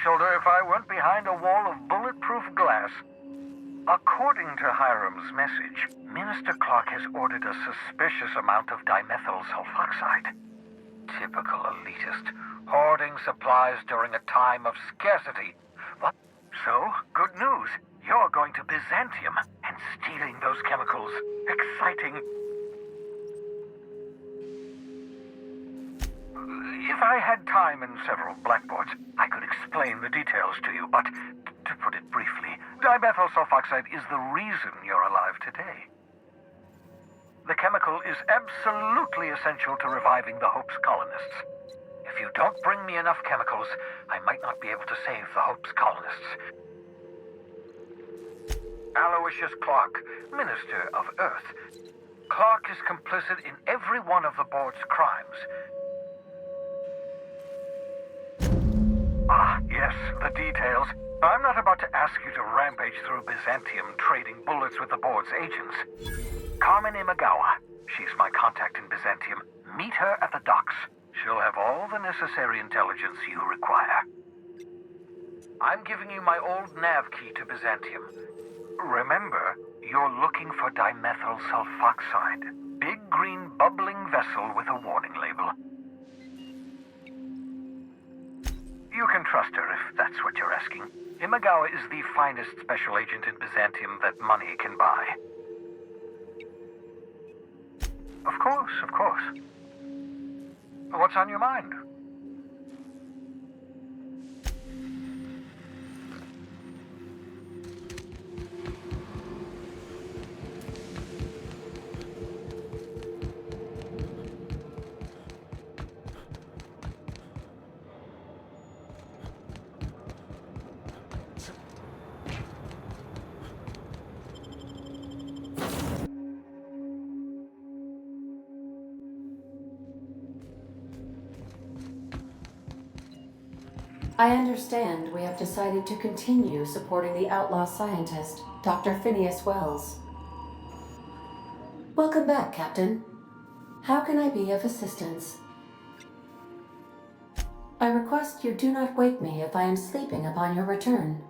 shoulder if I weren't behind a wall of bulletproof glass. According to Hiram's message, Minister Clark has ordered a suspicious amount of dimethyl sulfoxide. Typical elitist, hoarding supplies during a time of scarcity. But, so, good news. You're going to Byzantium and stealing those chemicals. Exciting. If I had time and several blackboards, I could explain the details to you, but to put it briefly, dimethyl sulfoxide is the reason you're alive today. The chemical is absolutely essential to reviving the Hope's colonists. If you don't bring me enough chemicals, I might not be able to save the Hope's colonists. Aloysius Clark, Minister of Earth. Clark is complicit in every one of the board's crimes. Ah, yes, the details. I'm not about to ask you to rampage through Byzantium trading bullets with the board's agents. Carmen Imagawa. She's my contact in Byzantium. Meet her at the docks. She'll have all the necessary intelligence you require. I'm giving you my old nav key to Byzantium. Remember, you're looking for dimethyl sulfoxide. Big green bubbling vessel with a warning label. You can trust her if that's what you're asking. Imagawa is the finest special agent in Byzantium that money can buy. Of course, of course. What's on your mind? I understand we have decided to continue supporting the outlaw scientist, Dr. Phineas Wells. Welcome back, Captain. How can I be of assistance? I request you do not wake me if I am sleeping upon your return.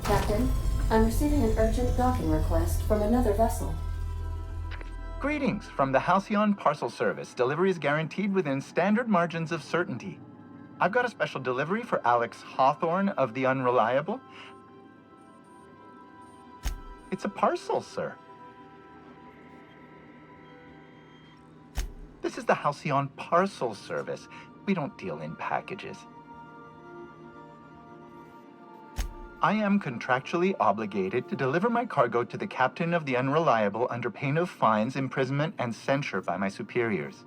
Captain, I'm receiving an urgent docking request from another vessel. Greetings from the Halcyon Parcel Service. Delivery is guaranteed within standard margins of certainty. I've got a special delivery for Alex Hawthorne of the Unreliable. It's a parcel, sir. This is the Halcyon Parcel Service. We don't deal in packages. I am contractually obligated to deliver my cargo to the captain of the Unreliable under pain of fines, imprisonment, and censure by my superiors.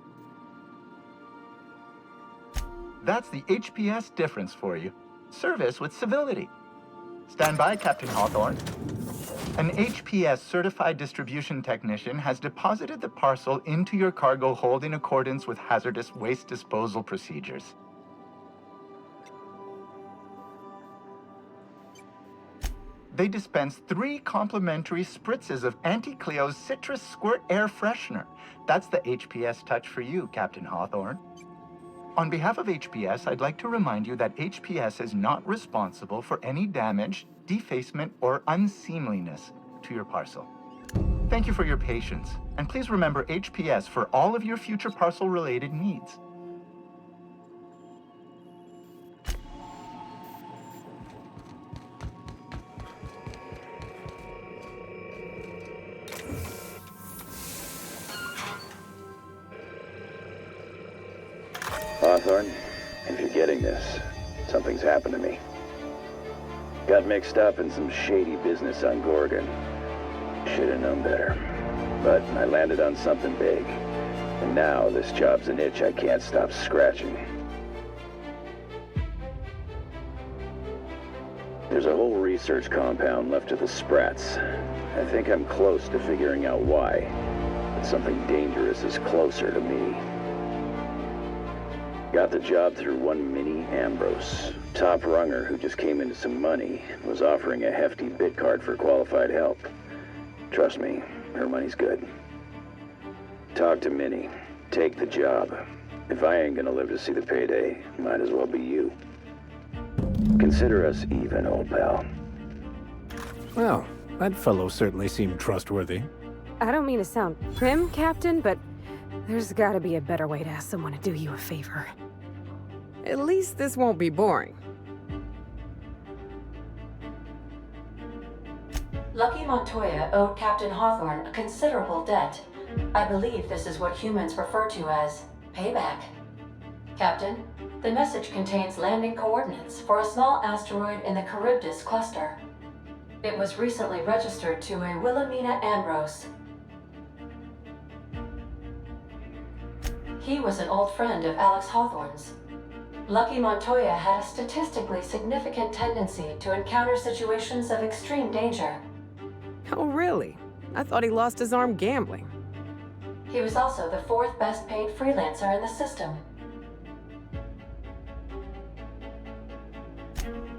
That's the HPS difference for you. Service with civility. Stand by, Captain Hawthorne. An HPS certified distribution technician has deposited the parcel into your cargo hold in accordance with hazardous waste disposal procedures. They dispense 3 complimentary spritzes of Anti-Cleo's Citrus Squirt Air Freshener. That's the HPS touch for you, Captain Hawthorne. On behalf of HPS, I'd like to remind you that HPS is not responsible for any damage, defacement, or unseemliness to your parcel. Thank you for your patience, and please remember HPS for all of your future parcel-related needs. Hawthorne, if you're getting this, something's happened to me. Got mixed up in some shady business on Gorgon. Should've known better. But I landed on something big. And now this job's an itch I can't stop scratching. There's a whole research compound left to the Sprats. I think I'm close to figuring out why. But something dangerous is closer to me. Got the job through one Minnie Ambrose. Top runger who just came into some money, was offering a hefty bid card for qualified help. Trust me, her money's good. Talk to Minnie. Take the job. If I ain't gonna live to see the payday, might as well be you. Consider us even, old pal. Well, that fellow certainly seemed trustworthy. I don't mean to sound prim, Captain, but there's gotta be a better way to ask someone to do you a favor. At least this won't be boring. Lucky Montoya owed Captain Hawthorne a considerable debt. I believe this is what humans refer to as payback. Captain, the message contains landing coordinates for a small asteroid in the Charybdis cluster. It was recently registered to a Wilhelmina Ambrose. He was an old friend of Alex Hawthorne's. Lucky Montoya had a statistically significant tendency to encounter situations of extreme danger. Oh, really? I thought he lost his arm gambling. He was also the fourth best paid freelancer in the system.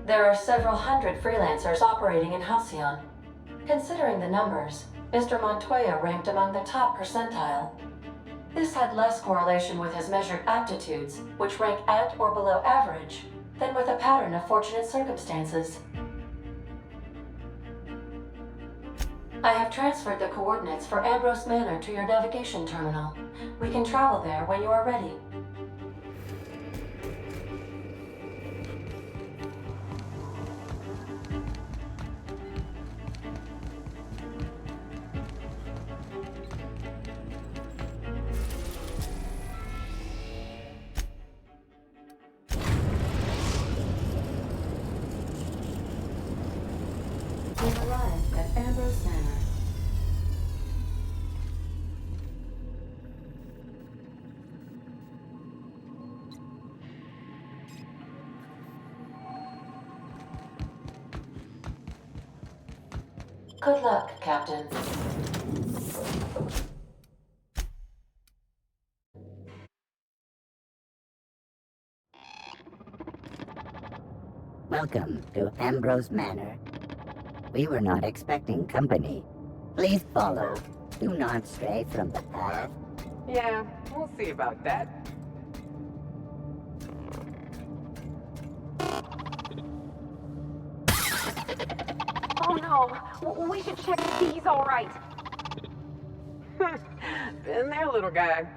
There are several hundred freelancers operating in Halcyon. Considering the numbers, Mr. Montoya ranked among the top percentile. This had less correlation with his measured aptitudes, which rank at or below average, than with a pattern of fortunate circumstances. I have transferred the coordinates for Ambrose Manor to your navigation terminal. We can travel there when you are ready. We've arrived at Ambrose Manor. Good luck, Captain. Welcome to Ambrose Manor. We were not expecting company. Please follow. Do not stray from the path. Yeah, we'll see about that. Oh no! We should check to see he's alright. Been there, little guy.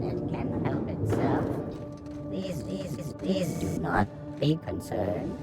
It can help itself. Please do not be concerned.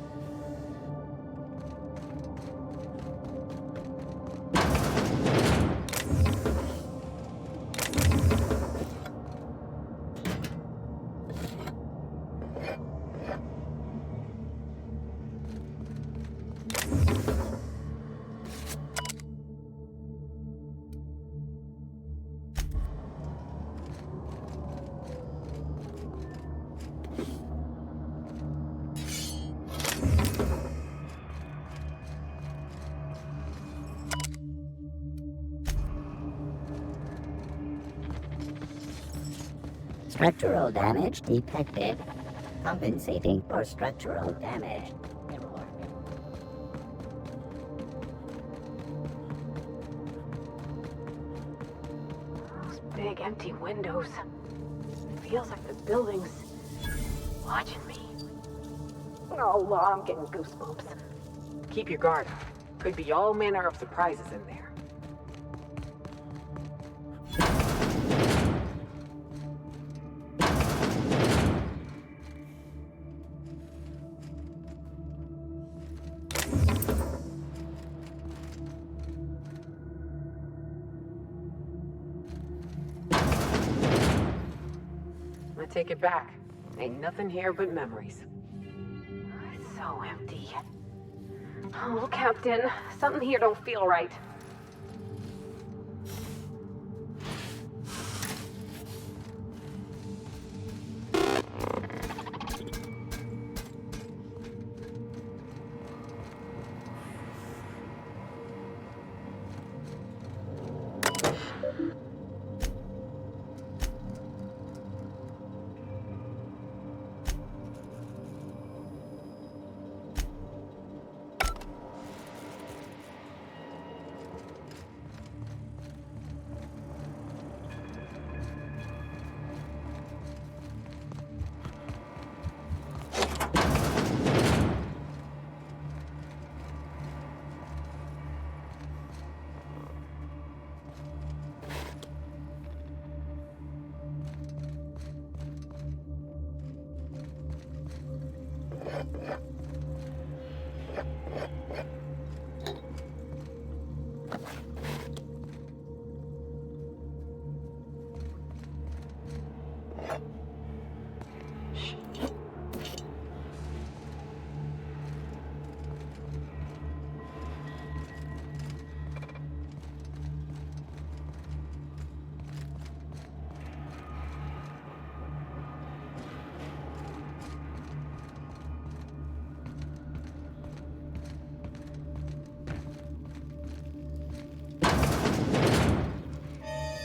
Structural damage detected. Compensating for structural damage. Those big empty windows. Feels like the building's watching me. Oh, I'm getting goosebumps. Keep your guard up. Could be all manner of surprises in there. I take it back. Ain't nothing here but memories. It's so empty. Oh, Captain, something here don't feel right.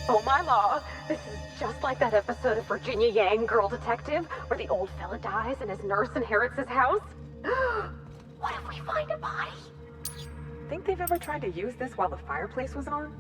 Oh my law, this is just like that episode of Virginia Yang, Girl Detective, where the old fella dies and his nurse inherits his house. What if we find a body? Think they've ever tried to use this while the fireplace was on?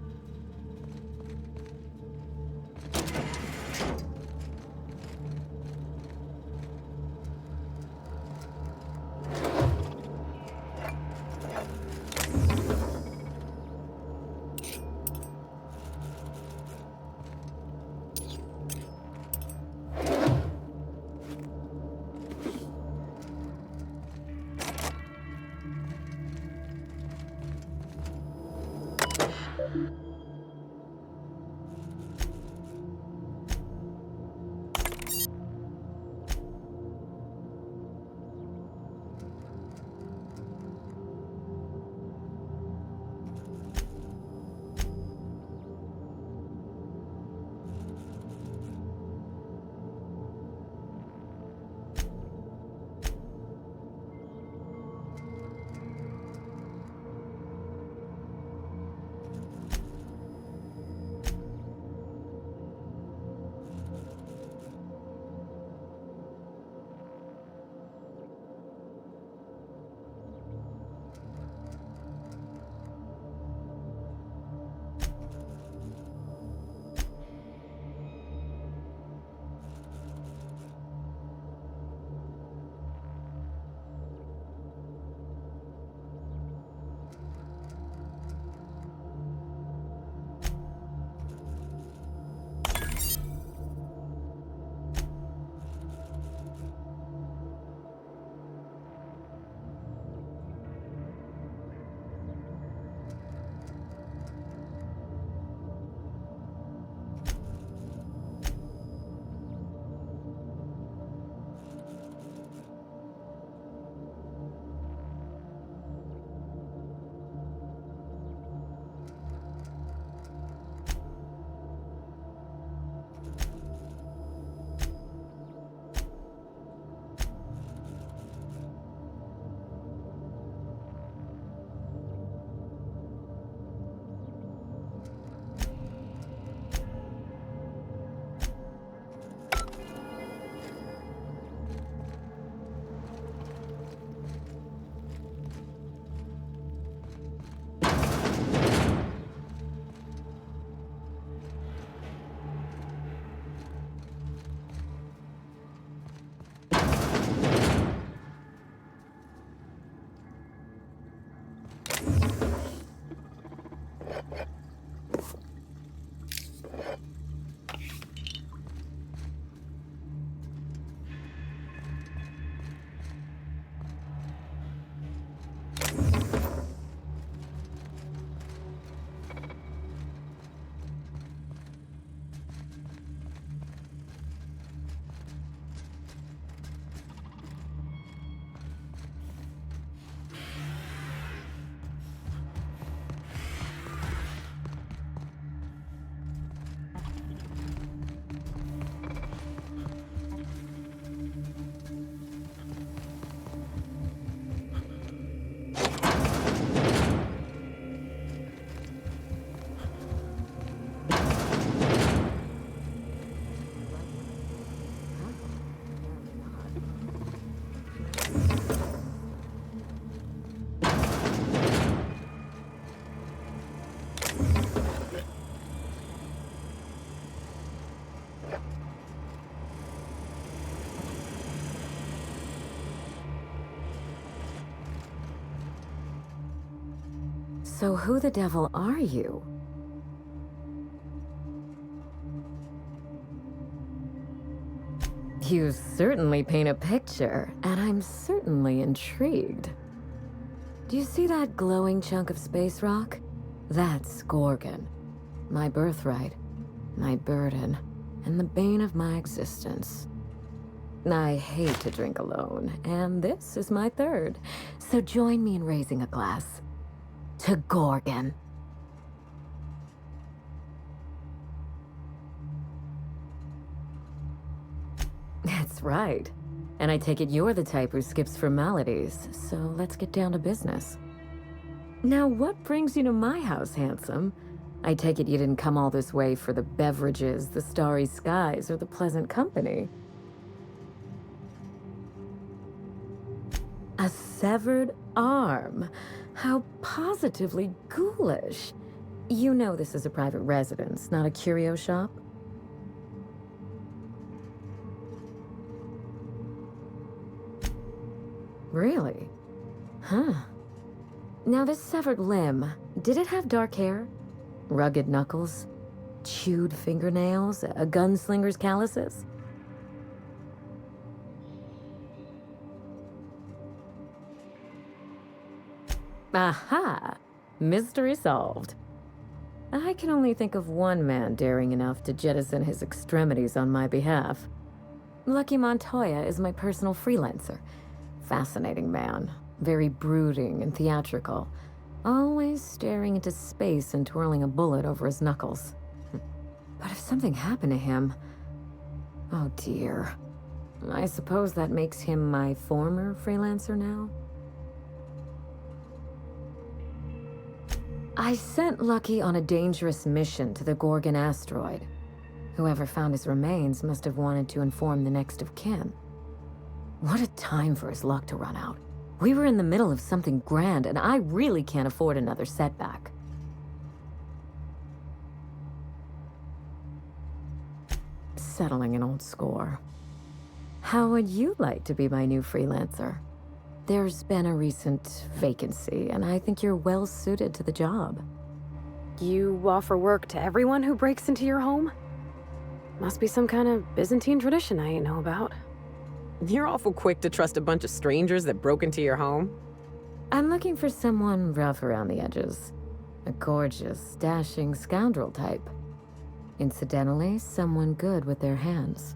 So who the devil are you? You certainly paint a picture, and I'm certainly intrigued. Do you see that glowing chunk of space rock? That's Gorgon. My birthright, my burden, and the bane of my existence. I hate to drink alone, and this is my third. So join me in raising a glass to Gorgon. That's right. And I take it you're the type who skips formalities, so let's get down to business. Now, what brings you to my house, handsome? I take it you didn't come all this way for the beverages, the starry skies, or the pleasant company. A severed arm. How positively ghoulish. You know this is a private residence, not a curio shop? Really? Huh. Now this severed limb, did it have dark hair? Rugged knuckles? Chewed fingernails? A gunslinger's calluses? Aha! Mystery solved. I can only think of one man daring enough to jettison his extremities on my behalf. Lucky Montoya is my personal freelancer. Fascinating man, very brooding and theatrical, always staring into space and twirling a bullet over his knuckles. But if something happened to him... oh dear. I suppose that makes him my former freelancer now? I sent Lucky on a dangerous mission to the Gorgon Asteroid. Whoever found his remains must have wanted to inform the next of kin. What a time for his luck to run out. We were in the middle of something grand, and I really can't afford another setback. Settling an old score. How would you like to be my new freelancer? There's been a recent vacancy, and I think you're well suited to the job. You offer work to everyone who breaks into your home? Must be some kind of Byzantine tradition I ain't know about. You're awful quick to trust a bunch of strangers that broke into your home. I'm looking for someone rough around the edges. A gorgeous, dashing scoundrel type. Incidentally, someone good with their hands.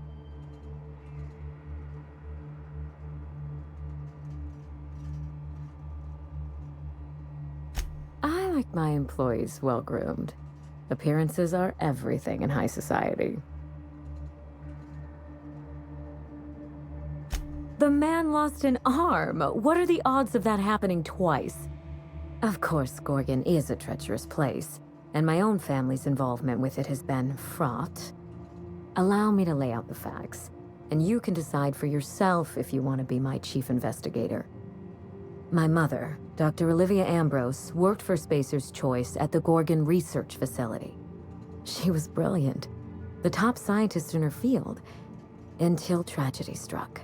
I like my employees well-groomed. Appearances are everything in high society. The man lost an arm. What are the odds of that happening twice? Of course, Gorgon is a treacherous place, and my own family's involvement with it has been fraught. Allow me to lay out the facts, and you can decide for yourself if you want to be my chief investigator. My mother, Dr. Olivia Ambrose, worked for Spacer's Choice at the Gorgon Research Facility. She was brilliant, the top scientist in her field, until tragedy struck.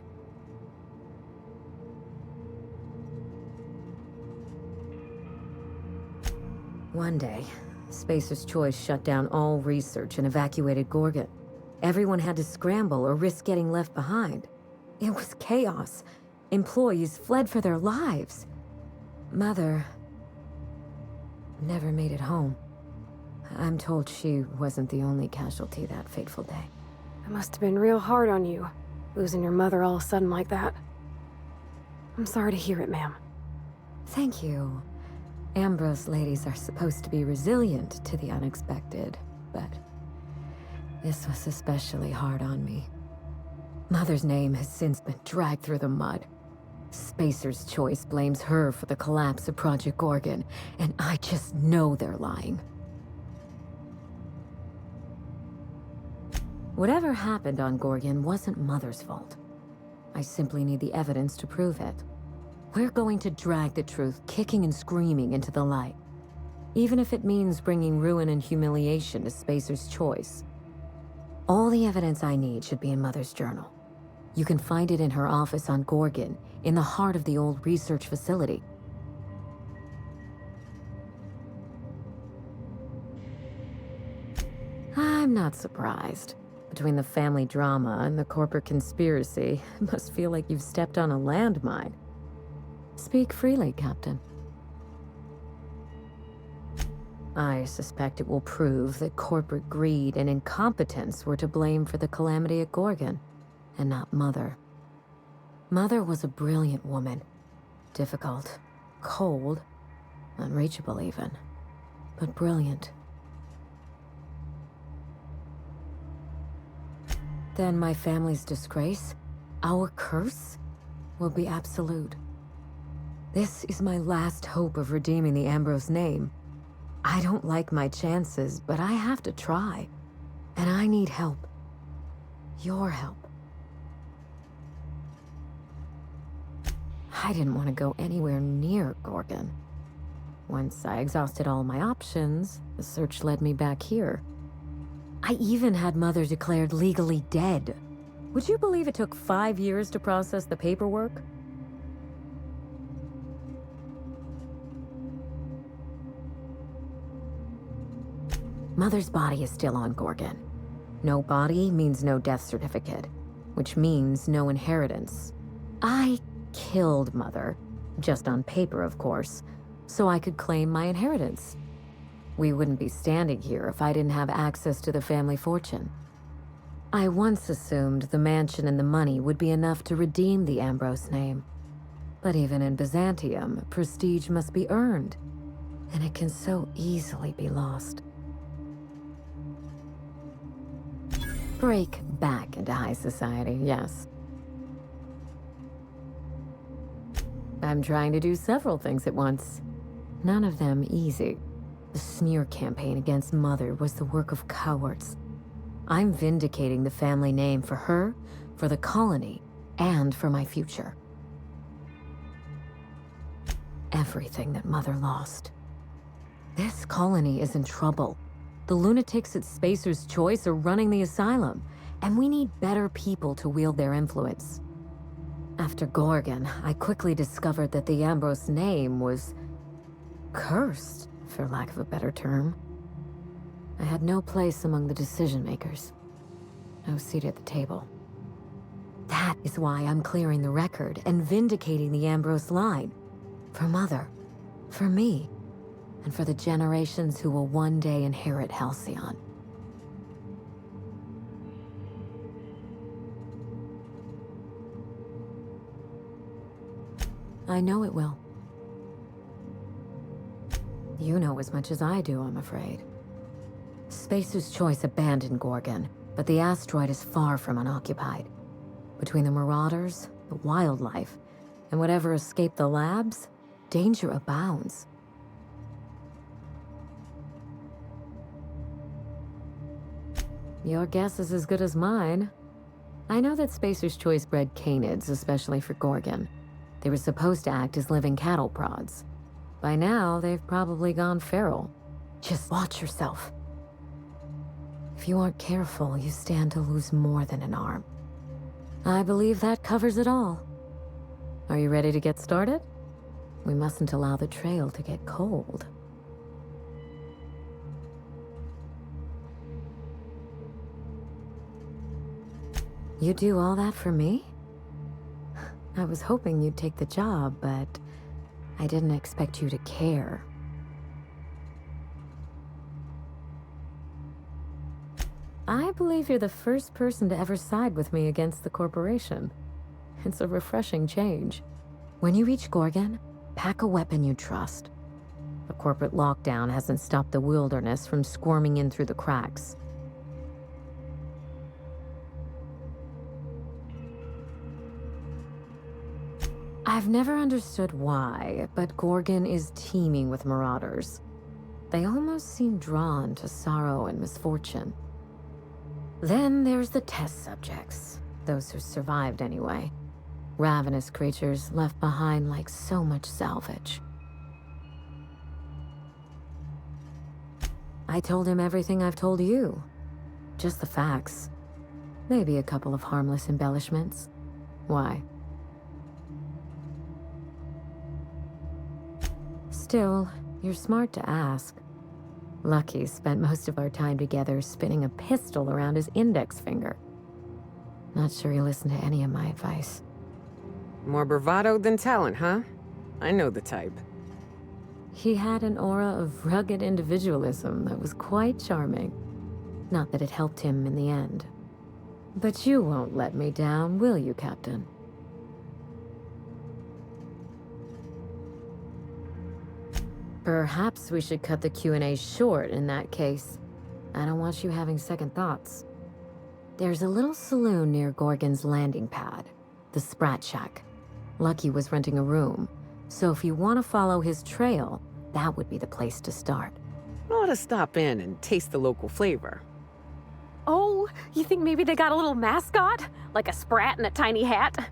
One day, Spacer's Choice shut down all research and evacuated Gorgon. Everyone had to scramble or risk getting left behind. It was chaos. Employees fled for their lives. Mother never made it home. I'm told she wasn't the only casualty that fateful day. It must have been real hard on you, losing your mother all of a sudden like that. I'm sorry to hear it, ma'am. Thank you. Ambrose ladies are supposed to be resilient to the unexpected, but this was especially hard on me. Mother's name has since been dragged through the mud. Spacer's Choice blames her for the collapse of Project Gorgon, and I just know they're lying. Whatever happened on Gorgon wasn't Mother's fault. I simply need the evidence to prove it. We're going to drag the truth kicking and screaming into the light, even if it means bringing ruin and humiliation to Spacer's Choice. All the evidence I need should be in Mother's journal. You can find it in her office on Gorgon, in the heart of the old research facility. I'm not surprised. Between the family drama and the corporate conspiracy, it must feel like you've stepped on a landmine. Speak freely, Captain. I suspect it will prove that corporate greed and incompetence were to blame for the calamity at Gorgon, and not Mother. Mother was a brilliant woman. Difficult, cold, unreachable even, but brilliant. Then my family's disgrace, our curse, will be absolute. This is my last hope of redeeming the Ambrose name. I don't like my chances, but I have to try. And I need help. Your help. I didn't want to go anywhere near Gorgon. Once I exhausted all my options, the search led me back here. I even had Mother declared legally dead. Would you believe it took 5 years to process the paperwork? Mother's body is still on Gorgon. No body means no death certificate, which means no inheritance. I killed Mother, just on paper, of course, so I could claim my inheritance. We wouldn't be standing here if I didn't have access to the family fortune. I once assumed the mansion and the money would be enough to redeem the Ambrose name. But even in Byzantium, prestige must be earned, and it can so easily be lost. Break back into high society, yes. I'm trying to do several things at once. None of them easy. The smear campaign against Mother was the work of cowards. I'm vindicating the family name for her, for the colony, and for my future. Everything that Mother lost. This colony is in trouble. The lunatics at Spacer's Choice are running the asylum, and we need better people to wield their influence. After Gorgon, I quickly discovered that the Ambrose name was cursed, for lack of a better term. I had no place among the decision-makers. No seat at the table. That is why I'm clearing the record and vindicating the Ambrose line. For Mother, for me, and for the generations who will one day inherit Halcyon. I know it will. You know as much as I do, I'm afraid. Spacer's Choice abandoned Gorgon, but the asteroid is far from unoccupied. Between the marauders, the wildlife, and whatever escaped the labs, danger abounds. Your guess is as good as mine. I know that Spacer's Choice bred canids, especially for Gorgon. They were supposed to act as living cattle prods. By now, they've probably gone feral. Just watch yourself. If you aren't careful, you stand to lose more than an arm. I believe that covers it all. Are you ready to get started? We mustn't allow the trail to get cold. You do all that for me? I was hoping you'd take the job, but I didn't expect you to care. I believe you're the first person to ever side with me against the corporation. It's a refreshing change. When you reach Gorgon, pack a weapon you trust. The corporate lockdown hasn't stopped the wilderness from squirming in through the cracks. I've never understood why, but Gorgon is teeming with marauders. They almost seem drawn to sorrow and misfortune. Then there's the test subjects, those who survived anyway. Ravenous creatures left behind like so much salvage. I told him everything I've told you. Just the facts. Maybe a couple of harmless embellishments. Why? Still, you're smart to ask. Lucky spent most of our time together spinning a pistol around his index finger. Not sure he listened to any of my advice. More bravado than talent, huh? I know the type. He had an aura of rugged individualism that was quite charming. Not that it helped him in the end. But you won't let me down, will you, Captain? Perhaps we should cut the Q&A short in that case. I don't want you having second thoughts. There's a little saloon near Gorgon's landing pad, the Sprat Shack. Lucky was renting a room, so if you want to follow his trail, that would be the place to start. I ought to stop in and taste the local flavor. Oh, you think maybe they got a little mascot? Like a sprat in a tiny hat?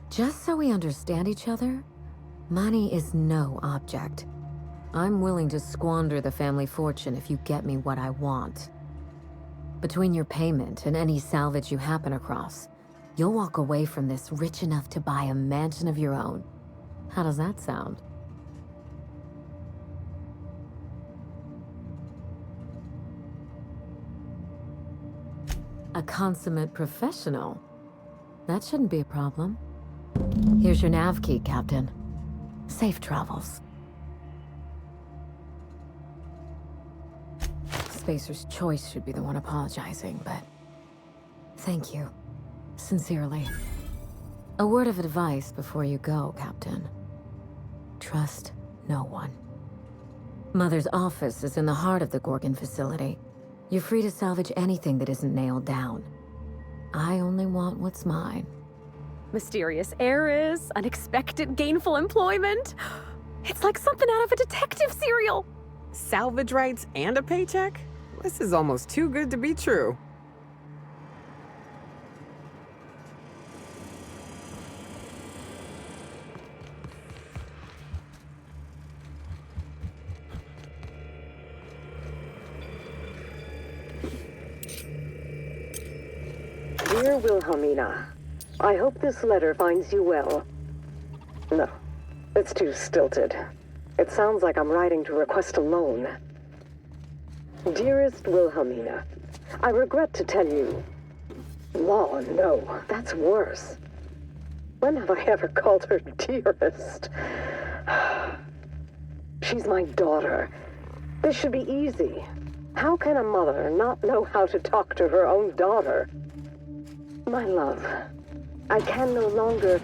Just so we understand each other, money is no object. I'm willing to squander the family fortune if you get me what I want. Between your payment and any salvage you happen across, you'll walk away from this rich enough to buy a mansion of your own. How does that sound? A consummate professional. That shouldn't be a problem. Here's your nav key, Captain. Safe travels. Spacer's Choice should be the one apologizing, but thank you. Sincerely. A word of advice before you go, Captain. Trust no one. Mother's office is in the heart of the Gorgon facility. You're free to salvage anything that isn't nailed down. I only want what's mine. Mysterious heiress, unexpected gainful employment. It's like something out of a detective serial. Salvage rights and a paycheck? This is almost too good to be true. Dear Wilhelmina, I hope this letter finds you well. No, it's too stilted. It sounds like I'm writing to request a loan. Dearest Wilhelmina, I regret to tell you... Law, no, that's worse. When have I ever called her dearest? She's my daughter. This should be easy. How can a mother not know how to talk to her own daughter? My love, I can no longer...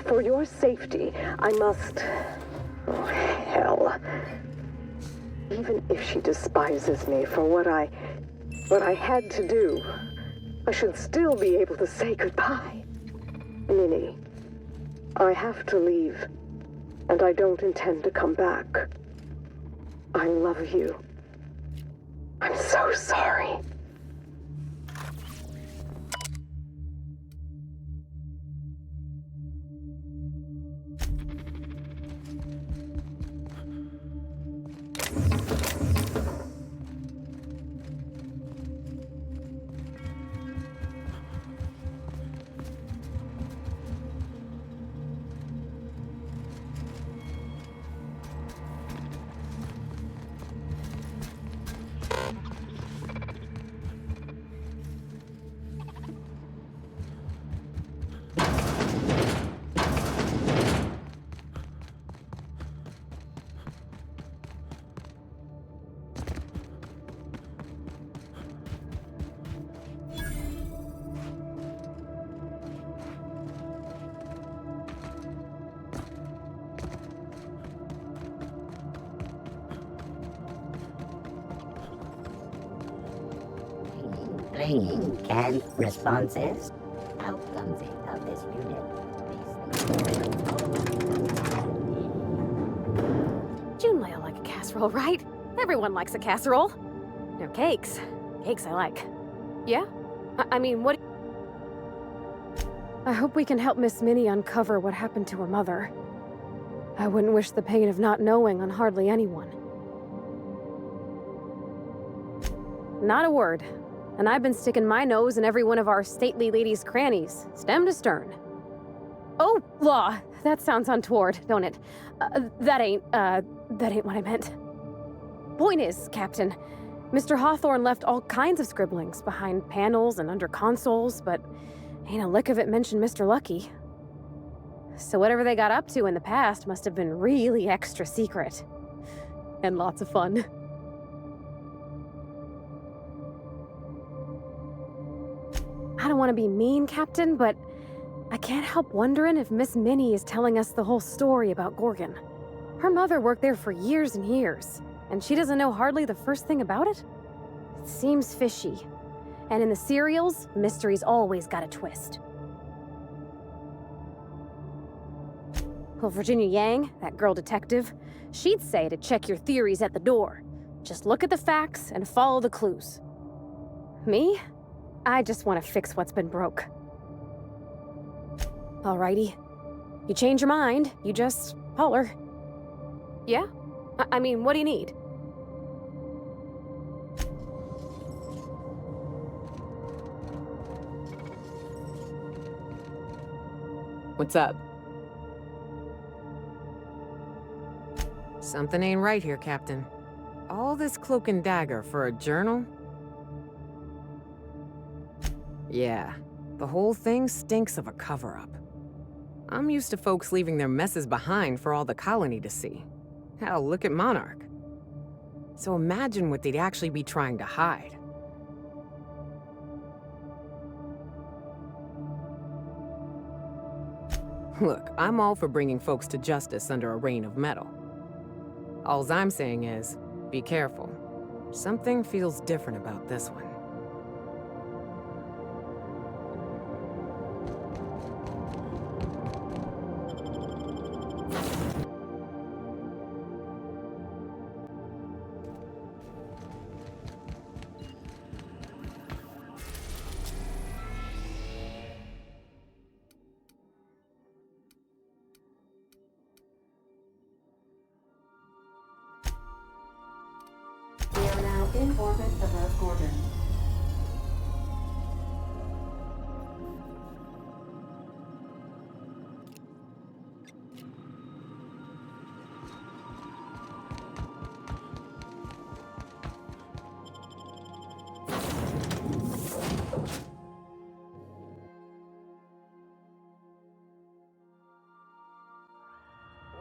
For your safety, I must... Oh, hell. Even if she despises me for what I had to do, I should still be able to say goodbye. Minnie, I have to leave, and I don't intend to come back. I love you. I'm so sorry. Bringing canned responses. Outcomes of this unit. June Leia like a casserole, right? Everyone likes a casserole. No cakes. Cakes I like. Yeah? I mean, what... I hope we can help Miss Minnie uncover what happened to her mother. I wouldn't wish the pain of not knowing on hardly anyone. Not a word. And I've been sticking my nose in every one of our stately ladies' crannies, stem to stern. Oh, law. That sounds untoward, don't it? That ain't what I meant. Point is, Captain, Mr. Hawthorne left all kinds of scribblings behind panels and under consoles, but ain't a lick of it mentioned Mr. Lucky. So whatever they got up to in the past must have been really extra secret. And lots of fun. I don't want to be mean, Captain, but I can't help wondering if Miss Minnie is telling us the whole story about Gorgon. Her mother worked there for years and years, and she doesn't know hardly the first thing about it? It seems fishy. And in the serials, mysteries always got a twist. Well, Virginia Yang, that girl detective, she'd say to check your theories at the door. Just look at the facts and follow the clues. Me? I just want to fix what's been broke. Alrighty. You change your mind, you just holler. Yeah? I mean, what do you need? What's up? Something ain't right here, Captain. All this cloak and dagger for a journal? Yeah, the whole thing stinks of a cover-up. I'm used to folks leaving their messes behind for all the colony to see. Hell, look at Monarch. So imagine what they'd actually be trying to hide. Look, I'm all for bringing folks to justice under a reign of metal. Alls I'm saying is, be careful. Something feels different about this one. We are now in orbit above Gorgon.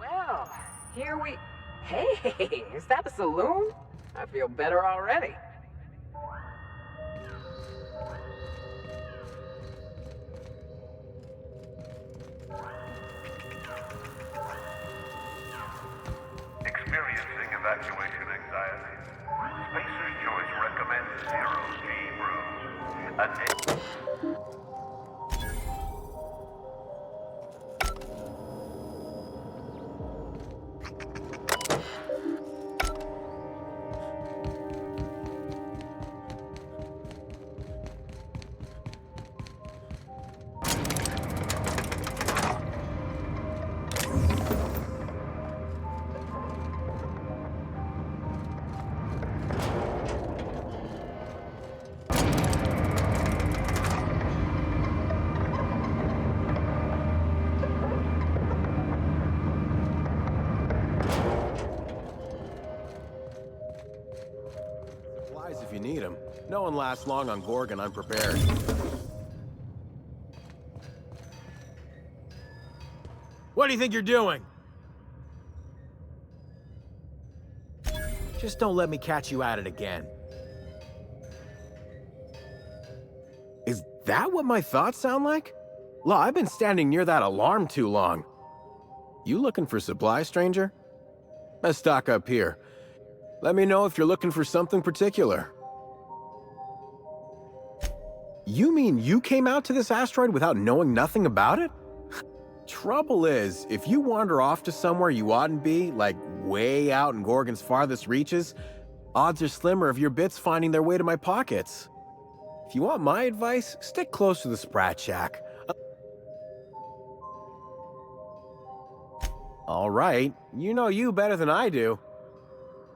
Well, here we... Hey, is that a saloon? I feel better already. Experiencing evacuation anxiety? Spacer's Choice recommends 0G brews. Supplies if you need them. No one lasts long on Gorgon unprepared. What do you think you're doing? Just don't let me catch you at it again. Is that what my thoughts sound like? Law, I've been standing near that alarm too long. You looking for supplies, stranger? Let's stock up here. Let me know if you're looking for something particular. You mean you came out to this asteroid without knowing nothing about it? Trouble is, if you wander off to somewhere you oughtn't be, like way out in Gorgon's farthest reaches, odds are slimmer of your bits finding their way to my pockets. If you want my advice, stick close to the Sprat Shack. All right, you know you better than I do.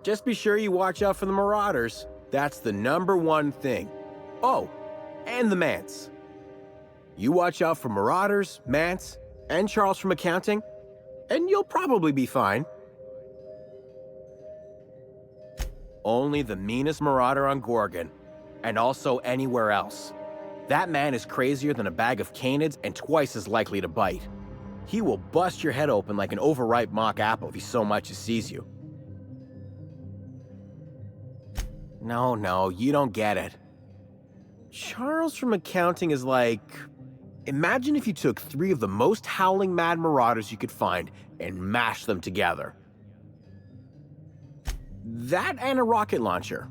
Just be sure you watch out for the Marauders. That's the #1 thing. Oh, and the Mance. You watch out for Marauders, Mance, and Charles from accounting, and you'll probably be fine. Only the meanest marauder on Gorgon, and also anywhere else. That man is crazier than a bag of canids and twice as likely to bite. He will bust your head open like an overripe mock apple if he so much as sees you. No, you don't get it. Charles from accounting is like... Imagine if you took 3 of the most howling mad marauders you could find and mashed them together. That and a rocket launcher.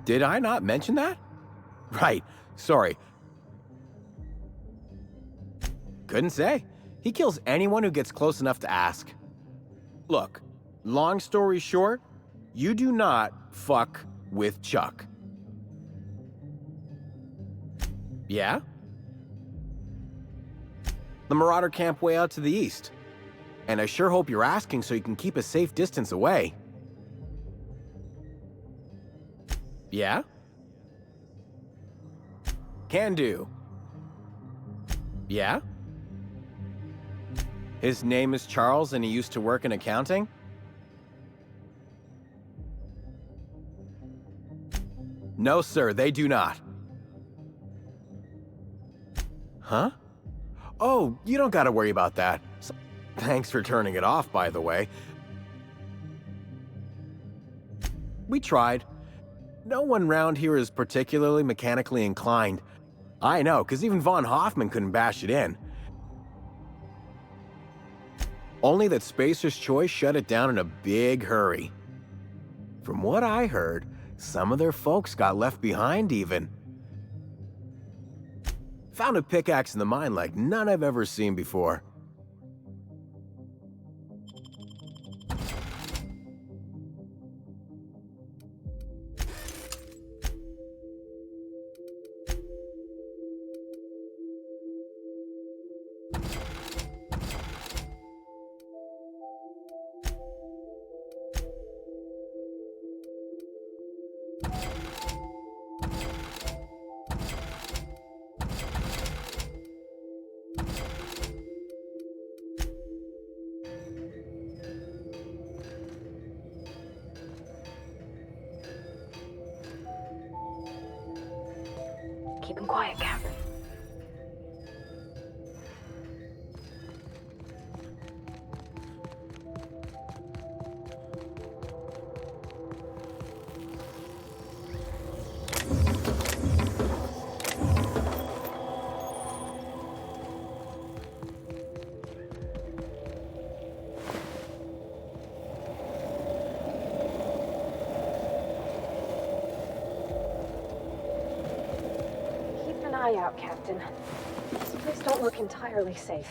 Did I not mention that? Right, sorry. Couldn't say. He kills anyone who gets close enough to ask. Look, long story short, you do not fuck with Chuck. Yeah? The Marauder camp way out to the east. And I sure hope you're asking so you can keep a safe distance away. Yeah? Can do. Yeah? His name is Charles and he used to work in accounting? No, sir, they do not. Huh? Oh, you don't gotta worry about that. Thanks for turning it off, by the way. We tried. No one round here is particularly mechanically inclined. I know, because even Von Hoffman couldn't bash it in. Only that Spacer's Choice shut it down in a big hurry. From what I heard, some of their folks got left behind even. Found a pickaxe in the mine like none I've ever seen before. Keep him quiet, Cap. Eye out, Captain. This place don't look entirely safe.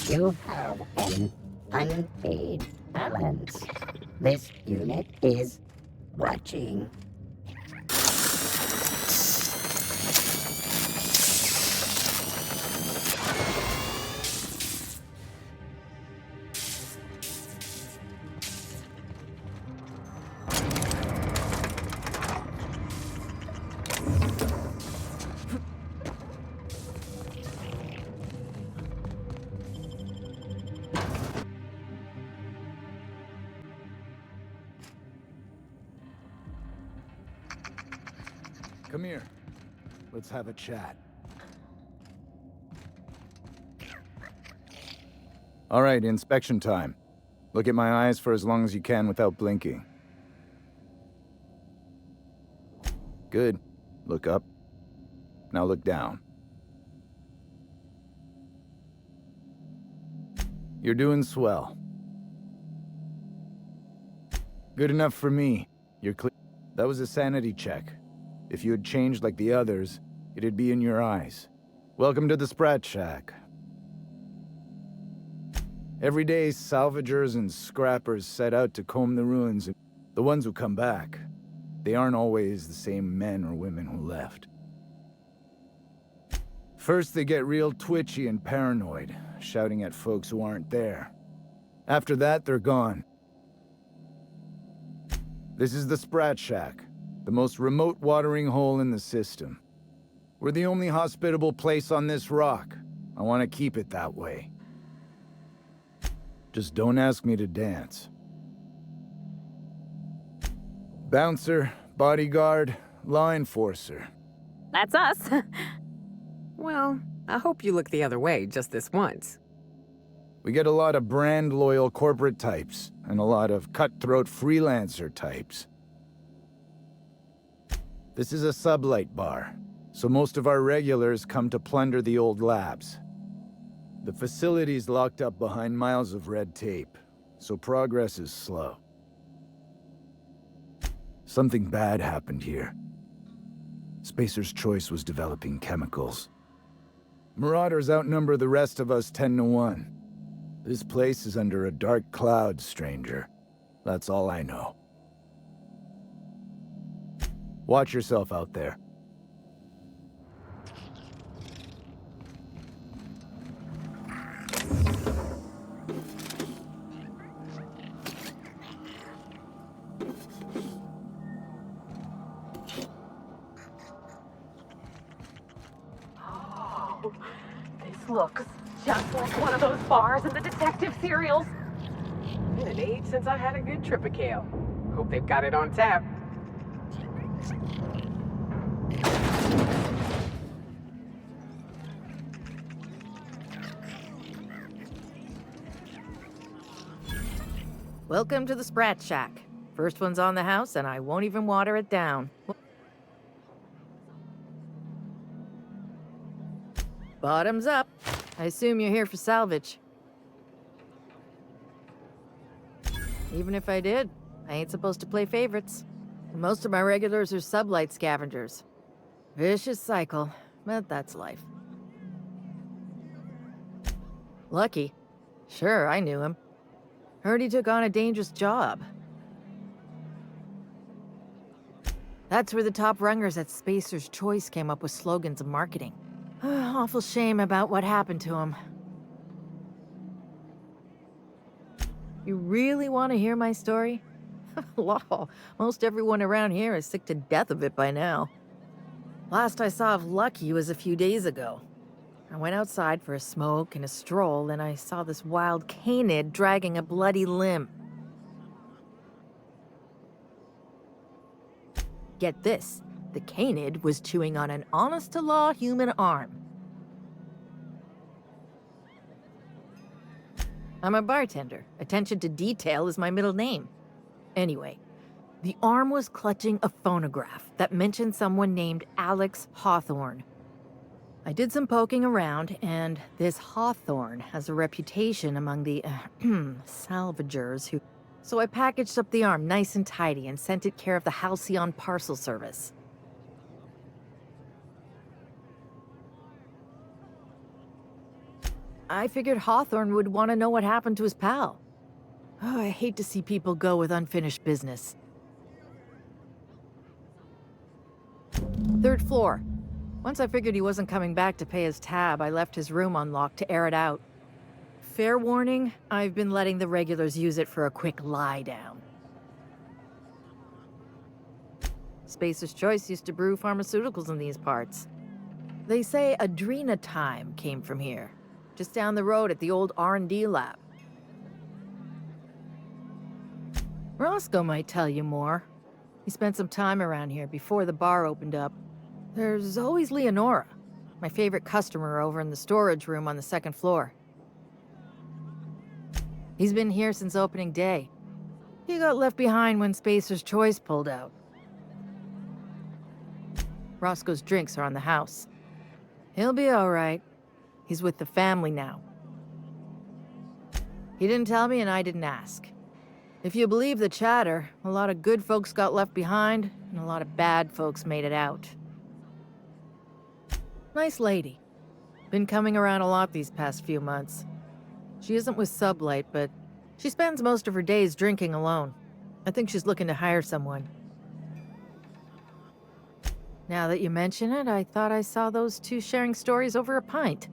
You have an unpaid balance. This unit is watching. Come here. Let's have a chat. All right, inspection time. Look at my eyes for as long as you can without blinking. Good. Look up. Now look down. You're doing swell. Good enough for me. You're clear. That was a sanity check. If you had changed like the others, it'd be in your eyes. Welcome to the Sprat Shack. Every day, salvagers and scrappers set out to comb the ruins, and the ones who come back, they aren't always the same men or women who left. First, they get real twitchy and paranoid, shouting at folks who aren't there. After that, they're gone. This is the Sprat Shack, the most remote watering hole in the system. We're the only hospitable place on this rock. I want to keep it that way. Just don't ask me to dance. Bouncer, bodyguard, law enforcer. That's us. Well, I hope you look the other way just this once. We get a lot of brand-loyal corporate types, and a lot of cutthroat freelancer types. This is a sublight bar, so most of our regulars come to plunder the old labs. The facility's locked up behind miles of red tape, so progress is slow. Something bad happened here. Spacer's Choice was developing chemicals. Marauders outnumber the rest of us 10-1. This place is under a dark cloud, stranger. That's all I know. Watch yourself out there. Oh, this looks just like one of those bars in the detective serials. Been an age since I had a good trip of kale. Hope they've got it on tap. Welcome to the Sprat Shack. First one's on the house, and I won't even water it down. Bottoms up. I assume you're here for salvage. Even if I did, I ain't supposed to play favorites. Most of my regulars are sublight scavengers. Vicious cycle, but that's life. Lucky. Sure, I knew him. Heard he took on a dangerous job. That's where the top rungers at Spacer's Choice came up with slogans and marketing. Awful shame about what happened to him. You really want to hear my story? Lol, most everyone around here is sick to death of it by now. Last I saw of Lucky was a few days ago. I went outside for a smoke and a stroll, and I saw this wild canid dragging a bloody limb. Get this, the canid was chewing on an honest-to-law human arm. I'm a bartender. Attention to detail is my middle name. Anyway, the arm was clutching a phonograph that mentioned someone named Alex Hawthorne. I did some poking around, and this Hawthorne has a reputation among the salvagers who... So I packaged up the arm nice and tidy and sent it care of the Halcyon parcel service. I figured Hawthorne would want to know what happened to his pal. Oh, I hate to see people go with unfinished business. 3rd floor. Once I figured he wasn't coming back to pay his tab, I left his room unlocked to air it out. Fair warning, I've been letting the regulars use it for a quick lie down. Spacer's Choice used to brew pharmaceuticals in these parts. They say Adrenatime came from here, just down the road at the old R&D lab. Roscoe might tell you more. He spent some time around here before the bar opened up. There's always Leonora, my favorite customer over in the storage room on the 2nd floor. He's been here since opening day. He got left behind when Spacer's Choice pulled out. Roscoe's drinks are on the house. He'll be all right. He's with the family now. He didn't tell me and I didn't ask. If you believe the chatter, a lot of good folks got left behind and a lot of bad folks made it out. Nice lady. Been coming around a lot these past few months. She isn't with Sublight, but she spends most of her days drinking alone. I think she's looking to hire someone. Now that you mention it, I thought I saw those two sharing stories over a pint.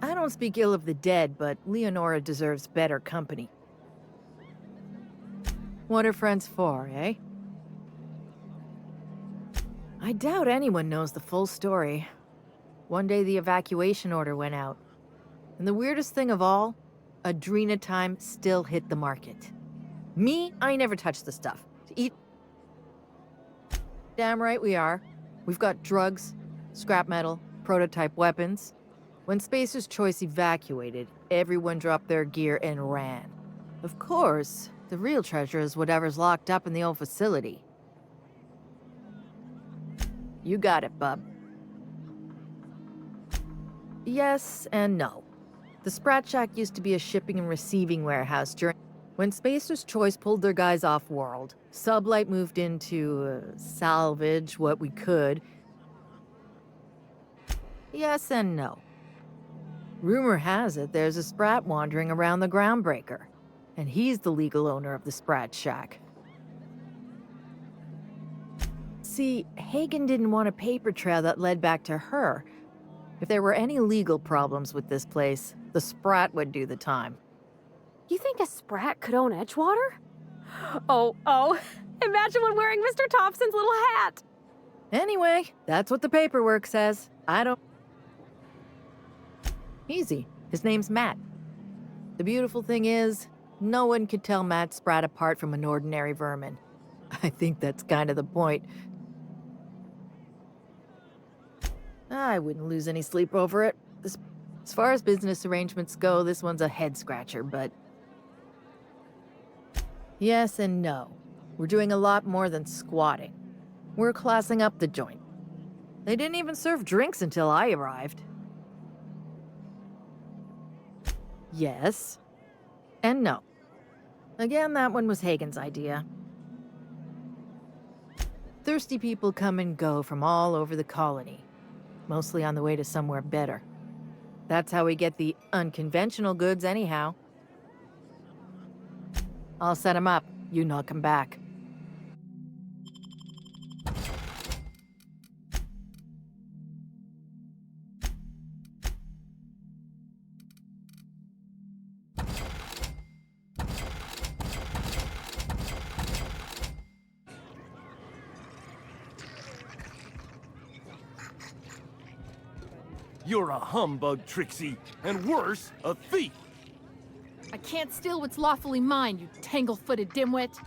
I don't speak ill of the dead, but Leonora deserves better company. What are friends for, eh? I doubt anyone knows the full story. One day the evacuation order went out. And the weirdest thing of all, Adrenatime still hit the market. Me, I never touched the stuff. To eat... Damn right we are. We've got drugs, scrap metal, prototype weapons. When Spacer's Choice evacuated, everyone dropped their gear and ran. Of course, the real treasure is whatever's locked up in the old facility. You got it, bub. Yes and no. The Sprat Shack used to be a shipping and receiving warehouse during... When Spacer's Choice pulled their guys off-world, Sublight moved into salvage what we could. Yes and no. Rumor has it there's a Sprat wandering around the Groundbreaker, and he's the legal owner of the Sprat Shack. See, Hagen didn't want a paper trail that led back to her. If there were any legal problems with this place, the Sprat would do the time. You think a Sprat could own Edgewater? Oh, imagine one wearing Mr. Thompson's little hat! Anyway, that's what the paperwork says. I don't... Easy. His name's Matt. The beautiful thing is, no one could tell Matt Sprat apart from an ordinary vermin. I think that's kind of the point. I wouldn't lose any sleep over it. As far as business arrangements go, this one's a head-scratcher, but... Yes and no. We're doing a lot more than squatting. We're classing up the joint. They didn't even serve drinks until I arrived. Yes. And no. Again, that one was Hagen's idea. Thirsty people come and go from all over the colony, mostly on the way to somewhere better. That's how we get the unconventional goods anyhow. I'll set him up. You knock him back. You're a humbug, Trixie, and worse, a thief. I can't steal what's lawfully mine, you tangle-footed dimwit.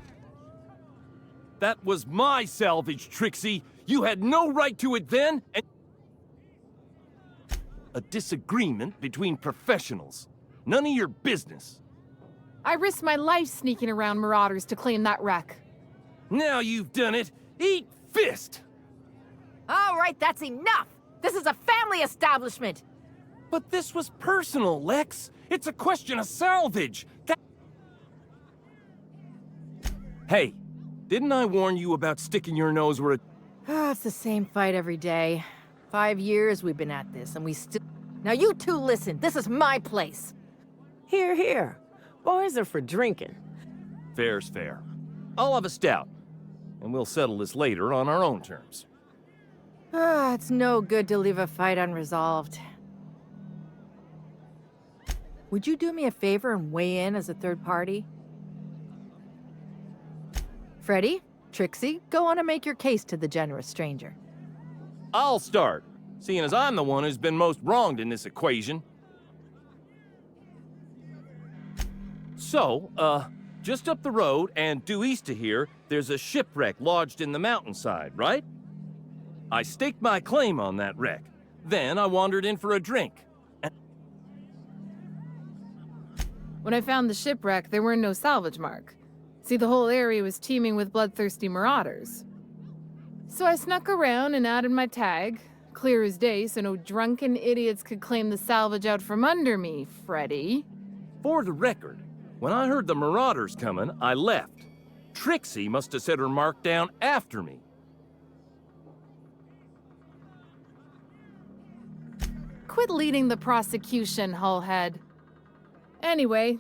That was my salvage, Trixie. You had no right to it then, and... A disagreement between professionals. None of your business. I risked my life sneaking around marauders to claim that wreck. Now you've done it. Eat fist! All right, that's enough! This is a family establishment! But this was personal, Lex. It's a question of salvage. Hey, didn't I warn you about sticking your nose where it... It's the same fight every day. 5 years we've been at this, and we still... Now you two listen, this is my place. Here, here. Boys are for drinking. Fair's fair. I'll have a stout, and we'll settle this later on our own terms. Ah, it's no good to leave a fight unresolved. Would you do me a favor and weigh in as a third party? Freddy, Trixie, go on and make your case to the generous stranger. I'll start, seeing as I'm the one who's been most wronged in this equation. So, just up the road and due east of here, there's a shipwreck lodged in the mountainside, right? I staked my claim on that wreck. Then I wandered in for a drink. When I found the shipwreck, there were no salvage mark. See, the whole area was teeming with bloodthirsty marauders. So I snuck around and added my tag, clear as day so no drunken idiots could claim the salvage out from under me, Freddy. For the record, when I heard the marauders coming, I left. Trixie must have set her mark down after me. Quit leading the prosecution, Hullhead. Anyway,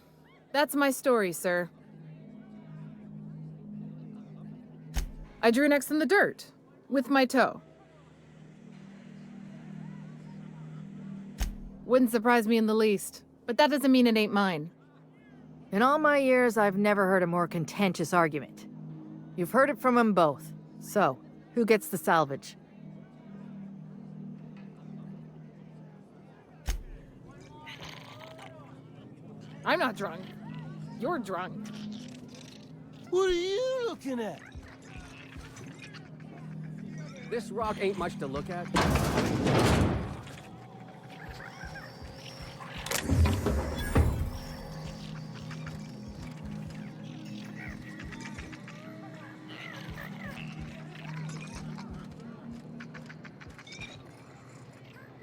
that's my story, sir. I drew X in the dirt, with my toe. Wouldn't surprise me in the least, but that doesn't mean it ain't mine. In all my years, I've never heard a more contentious argument. You've heard it from them both. So, who gets the salvage? I'm not drunk. You're drunk. What are you looking at? This rock ain't much to look at.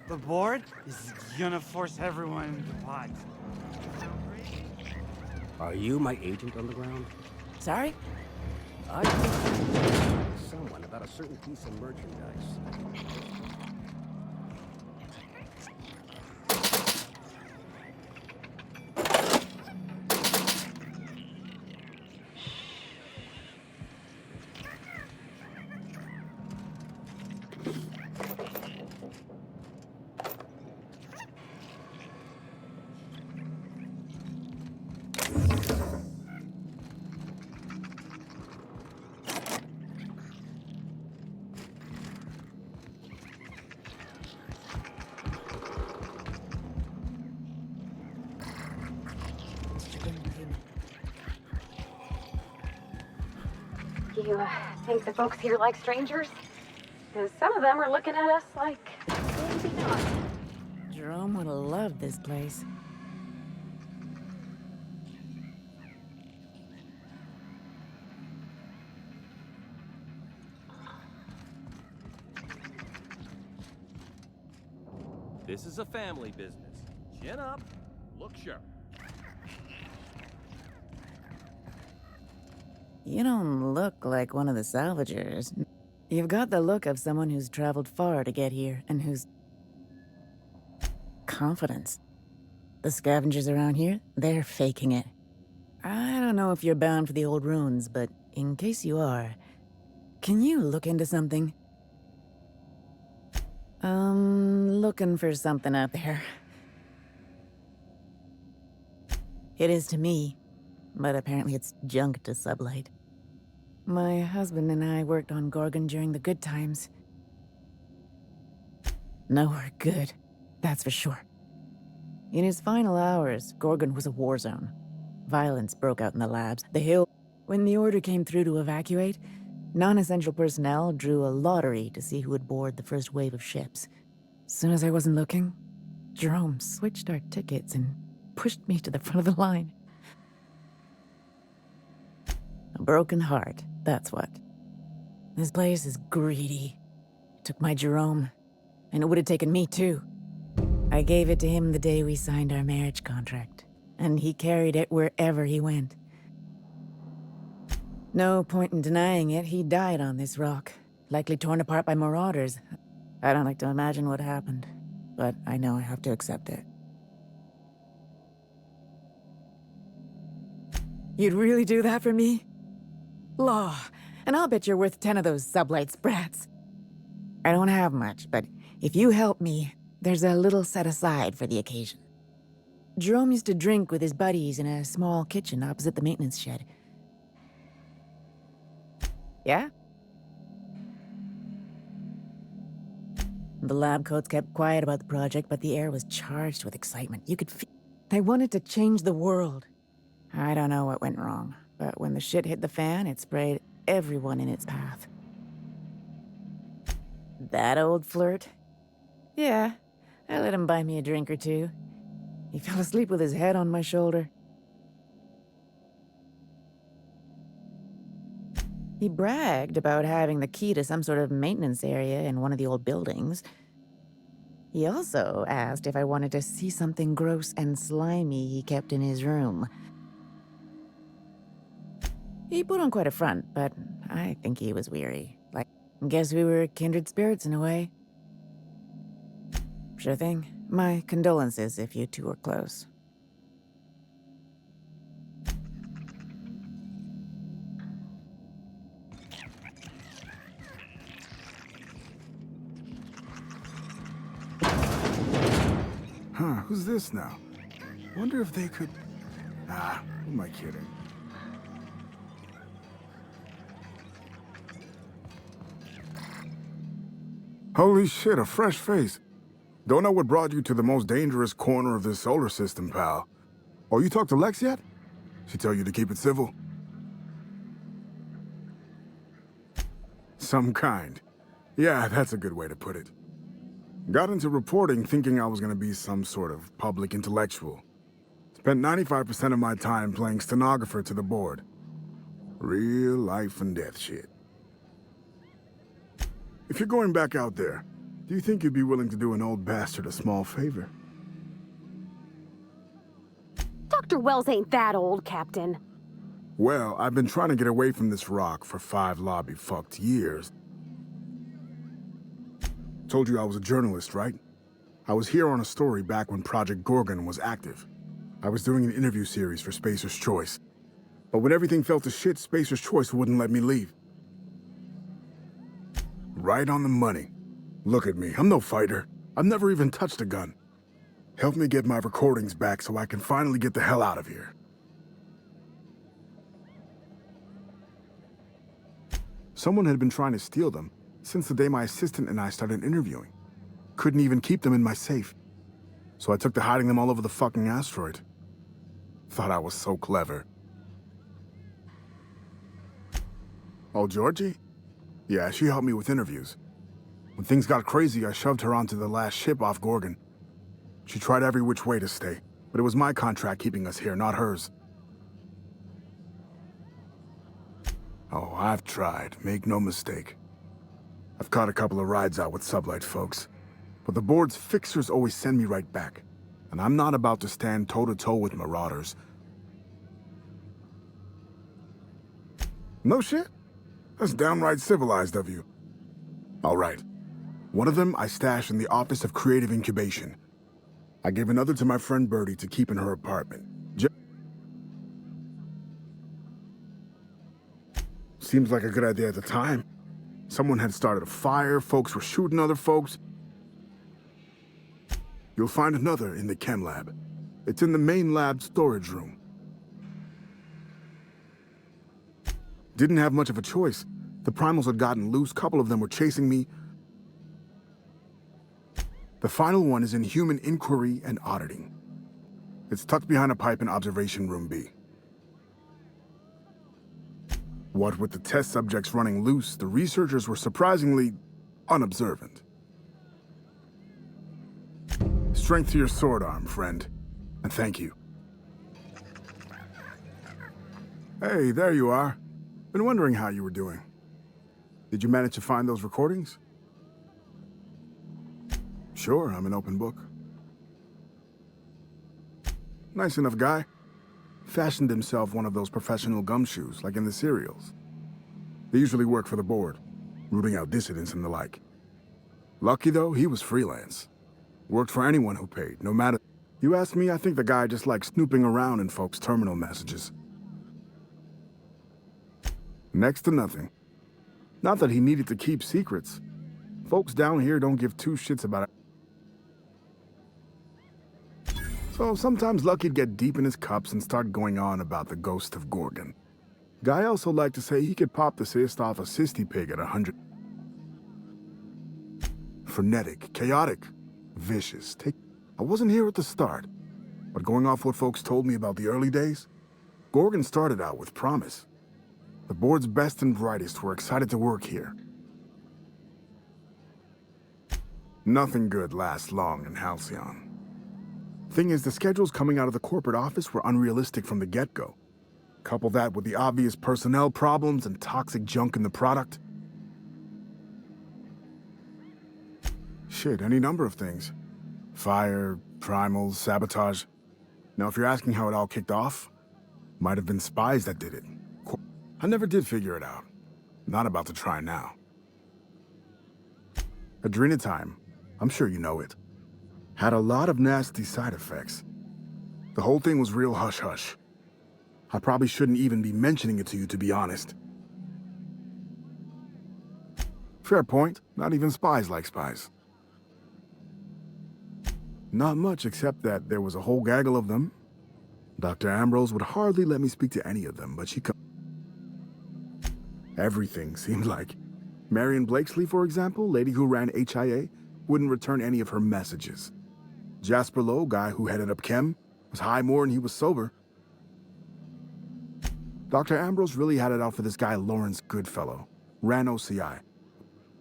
The board is gonna force everyone into pods. Are you my agent on the ground? Sorry? I think someone about a certain piece of merchandise. Do you think the folks here like strangers? Because some of them are looking at us like maybe not. Jerome would have loved this place. This is a family business. Chin up, look sharp. You don't look like one of the salvagers. You've got the look of someone who's traveled far to get here, and who's... confidence. The scavengers around here, they're faking it. I don't know if you're bound for the old ruins, but in case you are, can you look into something? Looking for something out there. It is to me, but apparently it's junk to Sublight. My husband and I worked on Gorgon during the good times. Nowhere good, that's for sure. In his final hours, Gorgon was a war zone. Violence broke out in the labs. The hill... When the order came through to evacuate, non-essential personnel drew a lottery to see who would board the first wave of ships. As soon as I wasn't looking, Jerome switched our tickets and pushed me to the front of the line. A broken heart, that's what. This place is greedy. It took my Jerome, and it would have taken me too. I gave it to him the day we signed our marriage contract, and he carried it wherever he went. No point in denying it, he died on this rock, likely torn apart by marauders. I don't like to imagine what happened. but I know I have to accept it. You'd really do that for me? Law, and I'll bet you're worth 10 of those sublight sprats. I don't have much, but if you help me, there's a little set aside for the occasion. Jerome used to drink with his buddies in a small kitchen opposite the maintenance shed. Yeah? The lab coats kept quiet about the project, but the air was charged with excitement. You could feel they wanted to change the world. I don't know what went wrong, but when the shit hit the fan, it sprayed everyone in its path. That old flirt? Yeah, I let him buy me a drink or two. He fell asleep with his head on my shoulder. He bragged about having the key to some sort of maintenance area in one of the old buildings. He also asked if I wanted to see something gross and slimy he kept in his room. He put on quite a front, but I think he was weary. Like, guess we were kindred spirits in a way. Sure thing. My condolences if you two were close. Huh, who's this now? Wonder if they could... Ah, who am I kidding? Holy shit, a fresh face. Don't know what brought you to the most dangerous corner of this solar system, pal. Oh, you talked to Lex yet? She tell you to keep it civil? Some kind. Yeah, that's a good way to put it. Got into reporting thinking I was gonna be some sort of public intellectual. Spent 95% of my time playing stenographer to the board. Real life and death shit. If you're going back out there, do you think you'd be willing to do an old bastard a small favor? Dr. Wells ain't that old, Captain. Well, I've been trying to get away from this rock for 5 lobby-fucked years. Told you I was a journalist, right? I was here on a story back when Project Gorgon was active. I was doing an interview series for Spacer's Choice. But when everything fell to shit, Spacer's Choice wouldn't let me leave. Right on the money. Look at me, I'm no fighter. I've never even touched a gun. Help me get my recordings back so I can finally get the hell out of here. Someone had been trying to steal them since the day my assistant and I started interviewing. Couldn't even keep them in my safe. So I took to hiding them all over the fucking asteroid. Thought I was so clever. Oh, Georgie? Yeah, she helped me with interviews. When things got crazy, I shoved her onto the last ship off Gorgon. She tried every which way to stay, but it was my contract keeping us here, not hers. Oh, I've tried, make no mistake. I've caught a couple of rides out with sublight folks, but the board's fixers always send me right back, and I'm not about to stand toe-to-toe with marauders. No shit? That's downright civilized of you. All right. One of them I stashed in the Office of Creative Incubation. I gave another to my friend Birdie to keep in her apartment. Seems like a good idea at the time. Someone had started a fire, folks were shooting other folks. You'll find another in the chem lab. It's in the main lab storage room. Didn't have much of a choice. The primals had gotten loose, couple of them were chasing me. The final one is in human inquiry and auditing. It's tucked behind a pipe in Observation Room B. What with the test subjects running loose, the researchers were surprisingly unobservant. Strength to your sword arm, friend. And thank you. Hey, there you are. Been wondering how you were doing. Did you manage to find those recordings? Sure, I'm an open book. Nice enough guy. Fashioned himself one of those professional gumshoes, like in the serials. They usually work for the board, rooting out dissidents and the like. Lucky though, he was freelance. Worked for anyone who paid, no matter. You ask me, I think the guy just likes snooping around in folks' terminal messages. Next to nothing. Not that he needed to keep secrets. Folks down here don't give two shits about it. So sometimes Lucky'd get deep in his cups and start going on about the ghost of Gorgon. Guy also liked to say he could pop the cyst off a cysty pig at 100. Frenetic, chaotic, vicious. I wasn't here at the start, but going off what folks told me about the early days, Gorgon started out with promise. The board's best and brightest were excited to work here. Nothing good lasts long in Halcyon. Thing is, the schedules coming out of the corporate office were unrealistic from the get-go. Couple that with the obvious personnel problems and toxic junk in the product. Shit, any number of things. Fire, primals, sabotage. Now, if you're asking how it all kicked off, might have been spies that did it. I never did figure it out. Not about to try now. Adrenatime, I'm sure you know it. Had a lot of nasty side effects. The whole thing was real hush-hush. I probably shouldn't even be mentioning it to you, to be honest. Fair point. Not even spies like spies. Not much, except that there was a whole gaggle of them. Dr. Ambrose would hardly let me speak to any of them, but she everything seemed like. Marion Blakesley, for example, lady who ran HIA, wouldn't return any of her messages. Jasper Lowe, guy who headed up Chem, was high more than he was sober. Dr. Ambrose really had it out for this guy Lawrence Goodfellow, ran OCI.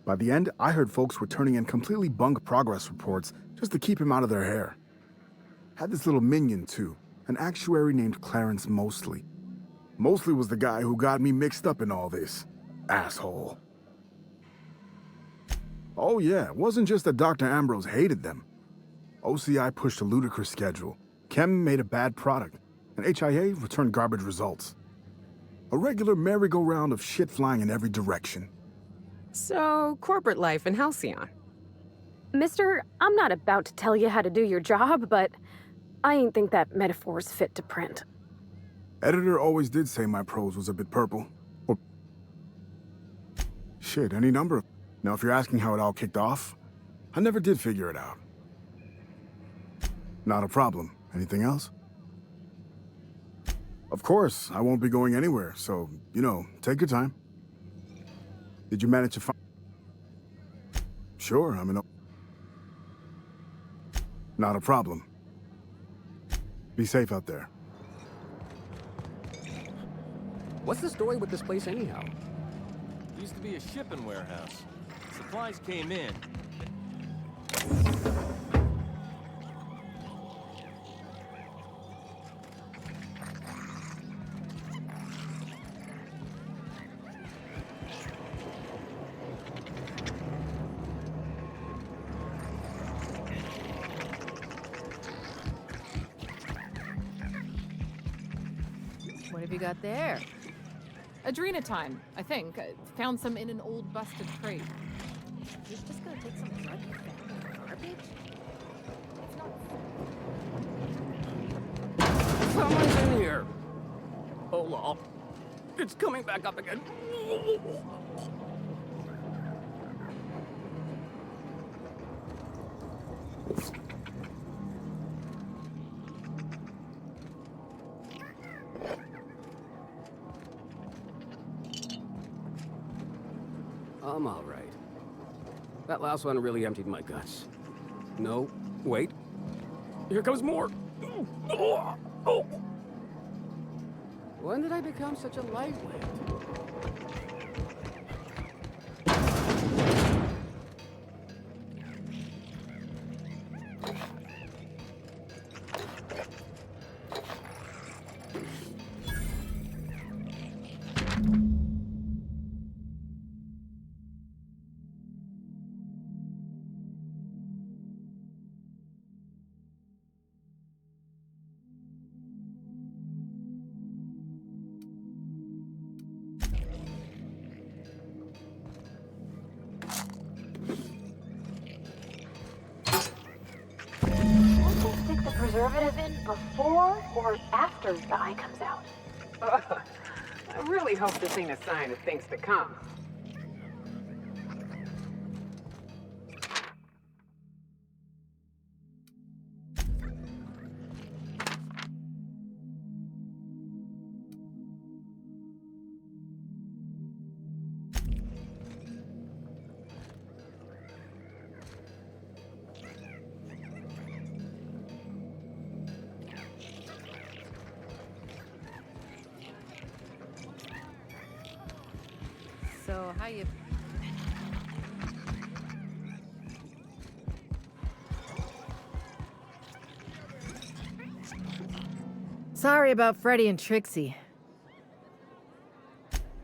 By the end, I heard folks were turning in completely bunk progress reports just to keep him out of their hair. Had this little minion, too, an actuary named Clarence Mosley. Mosley was the guy who got me mixed up in all this. Asshole. Oh yeah, it wasn't just that Dr. Ambrose hated them. OCI pushed a ludicrous schedule. Chem made a bad product, and HIA returned garbage results. A regular merry-go-round of shit flying in every direction. So, corporate life in Halcyon. Mister, I'm not about to tell you how to do your job, but I ain't think that metaphor's fit to print. Editor always did say my prose was a bit purple. Or shit, any number. Now, if you're asking how it all kicked off, I never did figure it out. Not a problem. Anything else? Of course, I won't be going anywhere, so, you know, take your time. Did you manage to find... Sure, I'm in a... Not a problem. Be safe out there. What's the story with this place anyhow? Used to be a shipping warehouse. Supplies came in. What have you got there? Adrenatime, I think. I found some in an old busted crate. You're just gonna take some drug you found in the garbage? Someone's in here. Hold on. It's coming back up again. I'm all right. That last one really emptied my guts. No, wait. Here comes more. When did I become such a lightweight? preservative in before or after the eye comes out? I really hope this ain't a sign of things to come. So, how you... Sorry about Freddy and Trixie.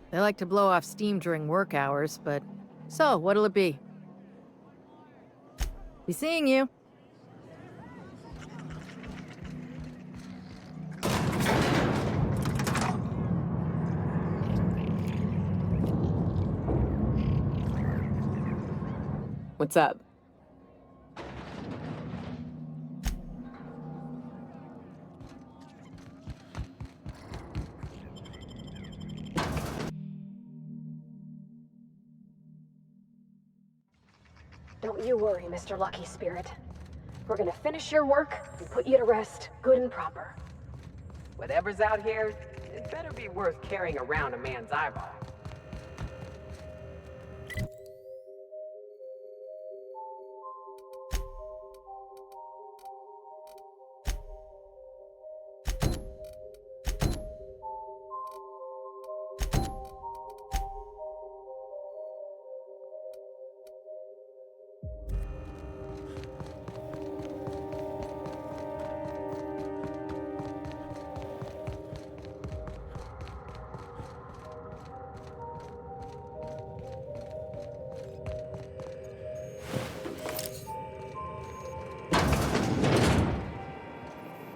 They like to blow off steam during work hours, but... So, what'll it be? Be seeing you. What's up? Don't you worry, Mr. Lucky Spirit. We're gonna finish your work and put you to rest, good and proper. Whatever's out here, it better be worth carrying around a man's eyeball.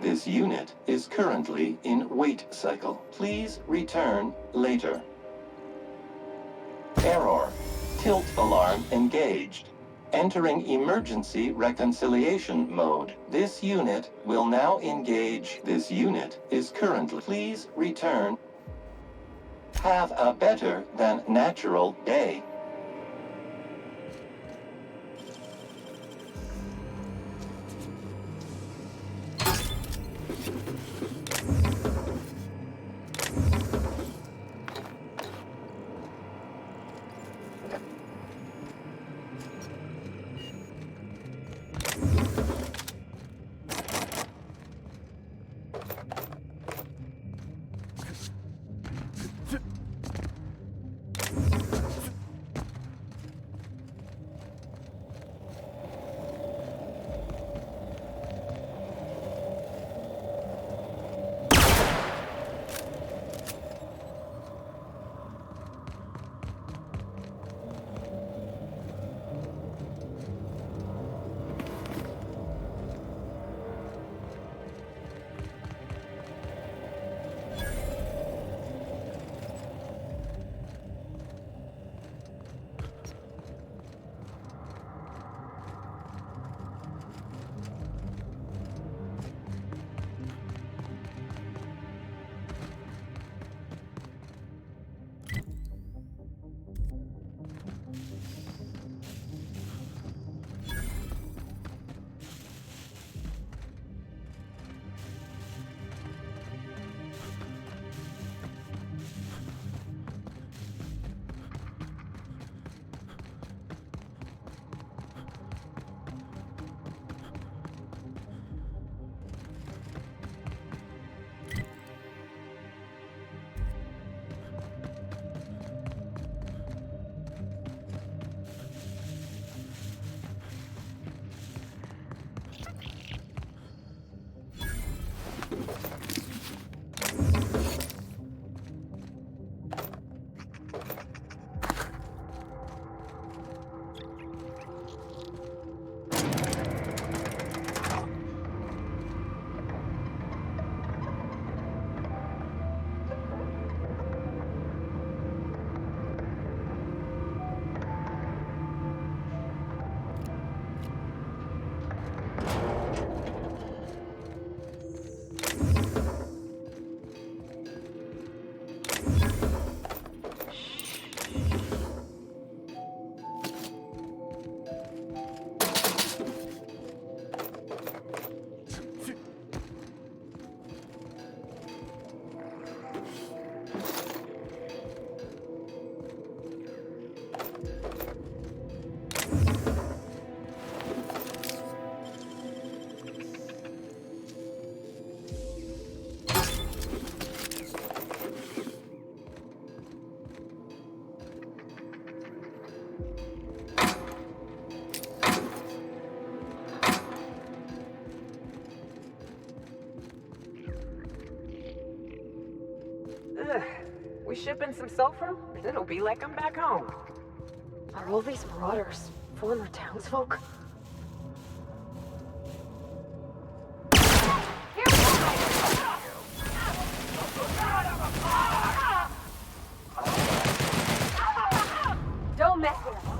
This unit is currently in wait cycle. Please return later. Error. Tilt alarm engaged. Entering emergency reconciliation mode. This unit will now engage. This unit is currently. Please return. Have a better than natural day. Ugh. We shipping some sulfur? It'll be like I'm back home. Are all these marauders former townsfolk? Don't mess with us!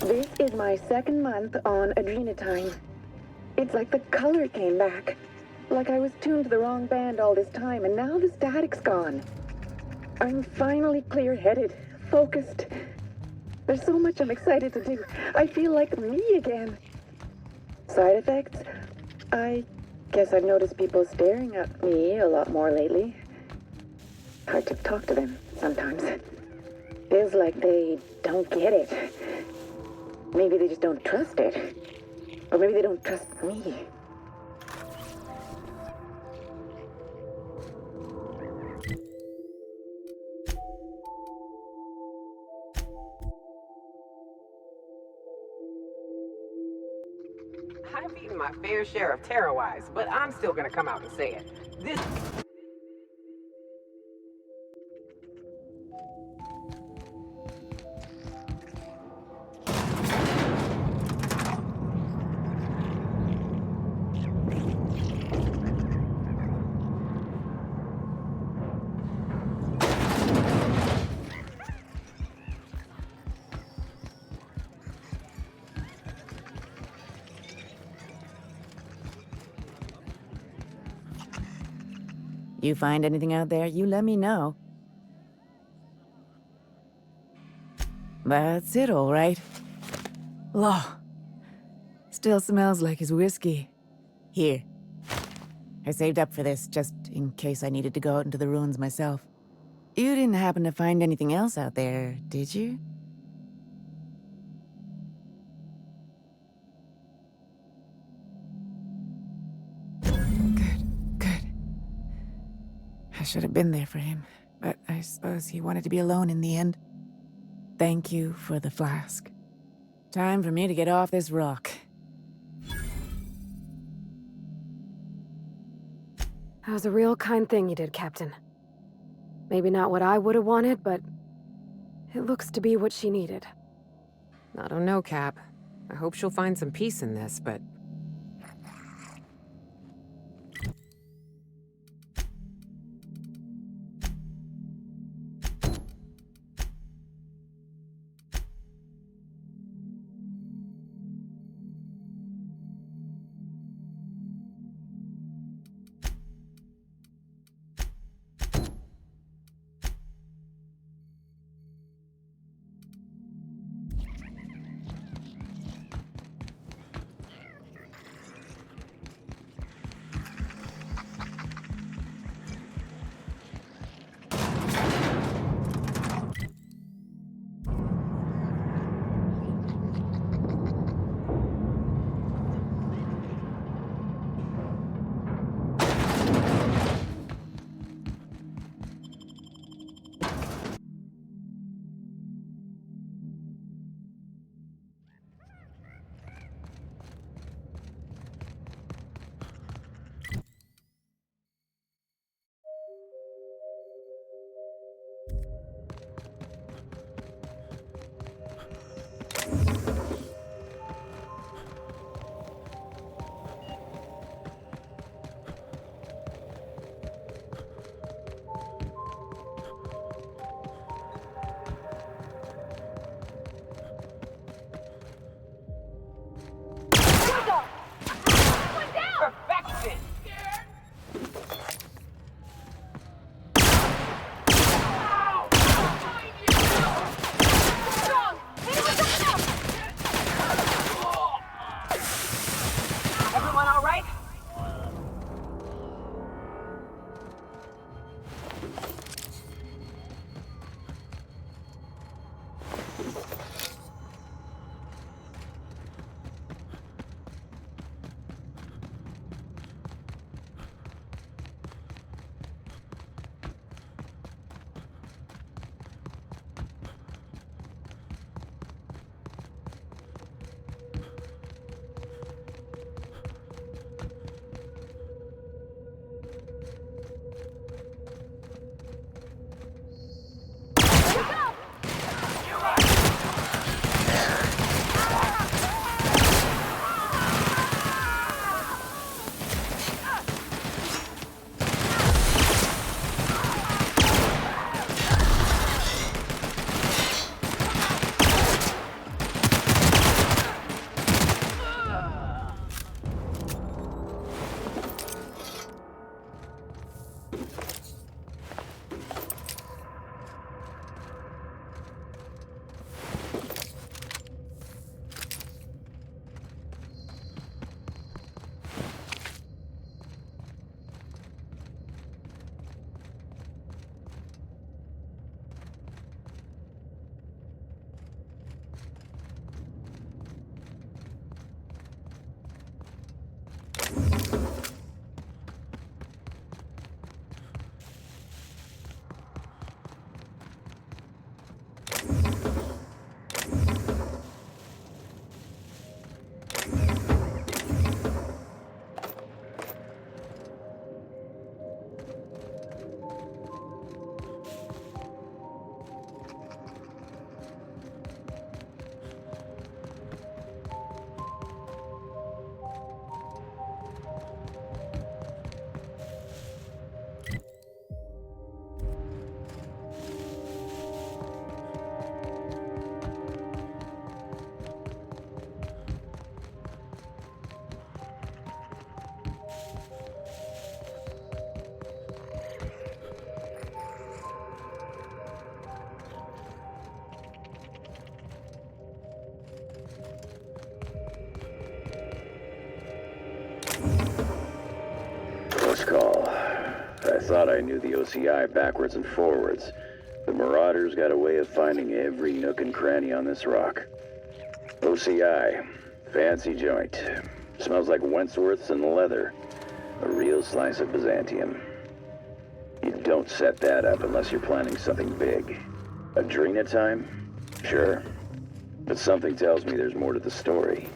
This is my second month on adrenatine. It's like the color came back. Like I was tuned to the wrong band all this time, and now the static's gone. I'm finally clear-headed, focused. There's so much I'm excited to do. I feel like me again. Side effects? I guess I've noticed people staring at me a lot more lately. Hard to talk to them sometimes. Feels like they don't get it. Maybe they just don't trust it. Or maybe they don't trust me. I've eaten my fair share of Terrawise, but I'm still gonna come out and say it. This... You find anything out there, you let me know. That's it, all right. Law. Still smells like his whiskey. Here. I saved up for this, just in case I needed to go out into the ruins myself. You didn't happen to find anything else out there, did you? Good. I should have been there for him, but I suppose he wanted to be alone in the end. Thank you for the flask. Time for me to get off this rock. That was a real kind thing you did, Captain. Maybe not what I would have wanted, but it looks to be what she needed. I don't know, Cap. I hope she'll find some peace in this, but... Close call. I thought I knew the OCI backwards and forwards. The Marauders got a way of finding every nook and cranny on this rock. OCI. Fancy joint. Smells like Wentworth's and leather. A real slice of Byzantium. You don't set that up unless you're planning something big. Adrena time? Sure. But something tells me there's more to the story.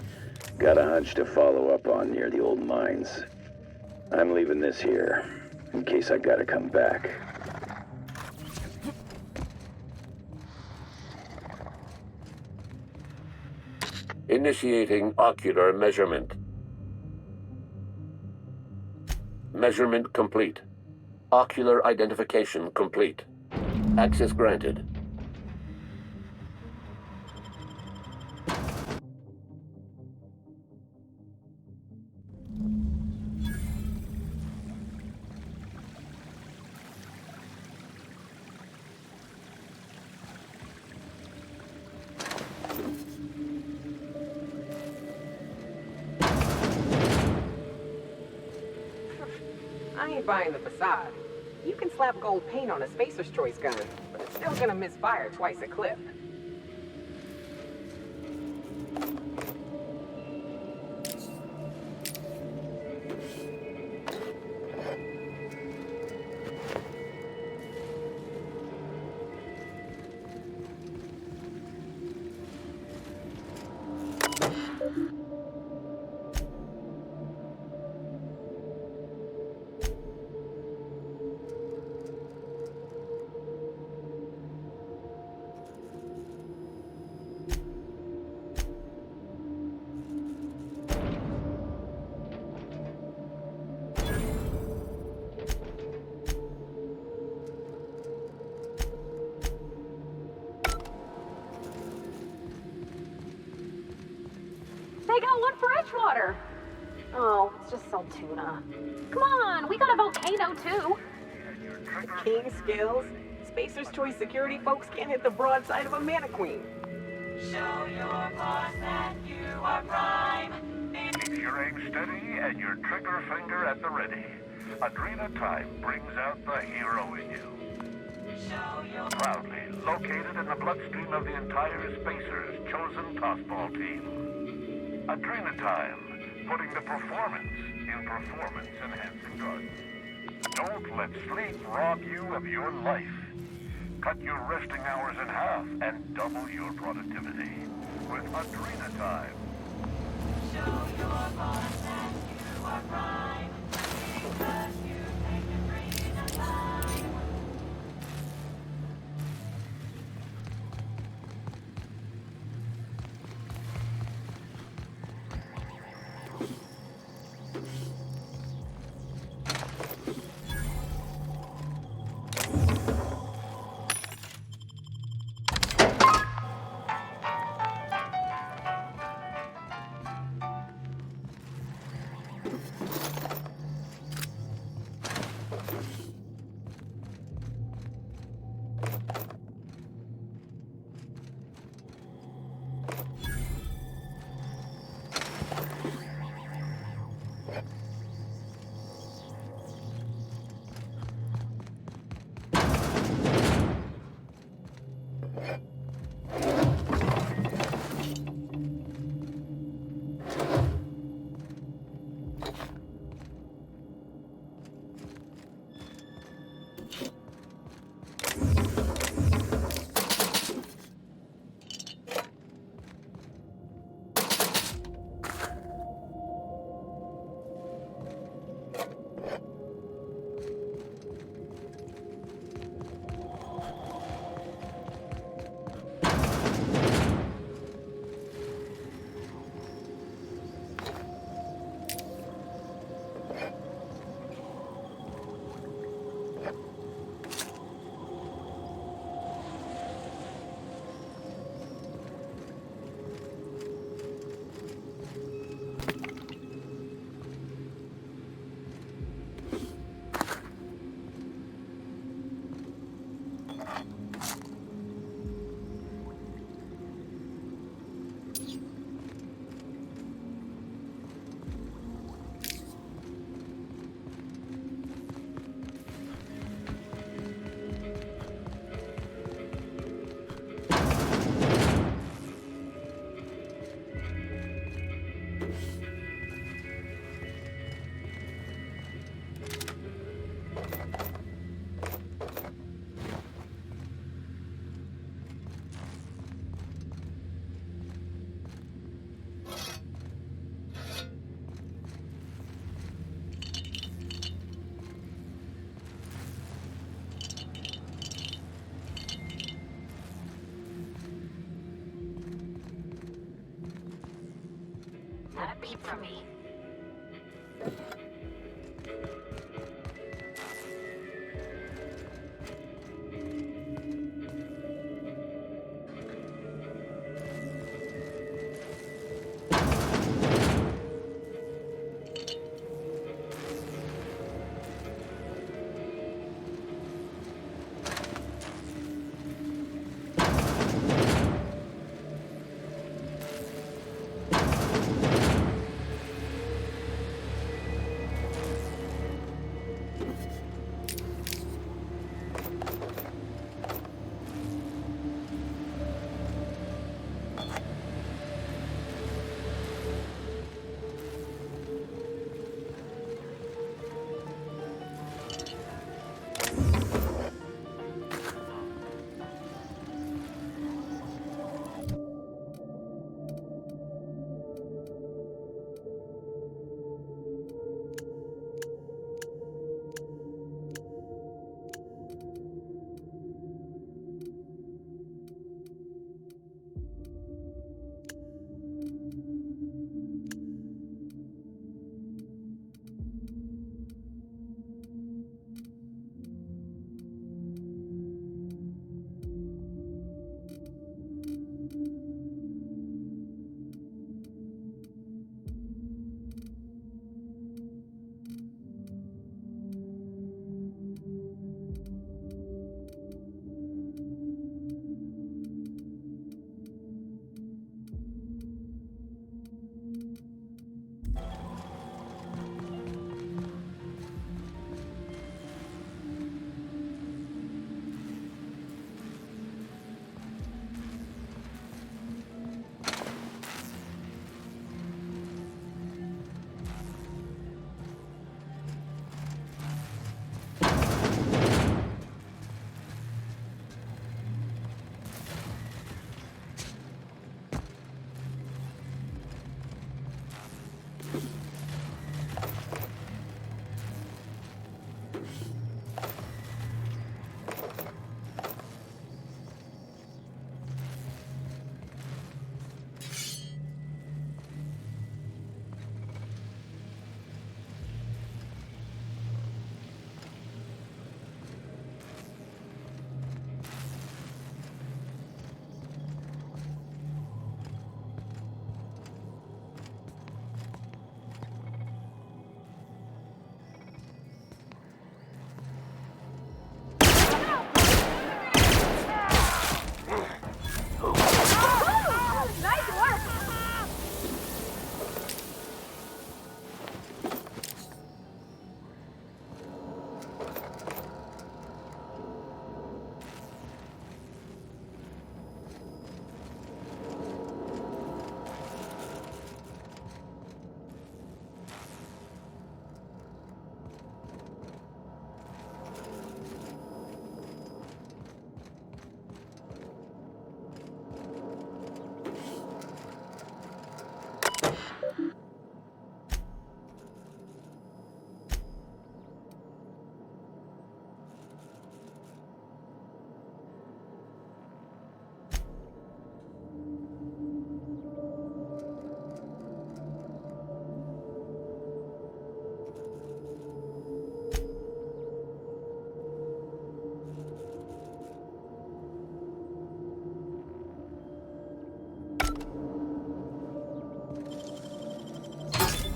Got a hunch to follow up on near the old mines. I'm leaving this here, in case I gotta come back. Initiating ocular measurement. Measurement complete. Ocular identification complete. Access granted. I ain't buying the facade. You can slap gold paint on a Spacer's Choice gun, but it's still gonna misfire twice a clip. They got one for Edgewater. Oh, it's just some tuna. Come on, we got a volcano too. King skills? Spacer's Choice security folks can't hit the broadside of a mannequin. Show your boss that you are prime. Keep your aim steady and your trigger finger at the ready. Adrena time brings out the hero in you. Proudly located in the bloodstream of the entire Spacer's chosen tossball team. Adrena time, putting the performance in performance-enhancing drugs. Don't let sleep rob you of your life. Cut your resting hours in half and double your productivity with Adrena time. Show your boss that you are prime because you take Adrena time. Not a peep from me.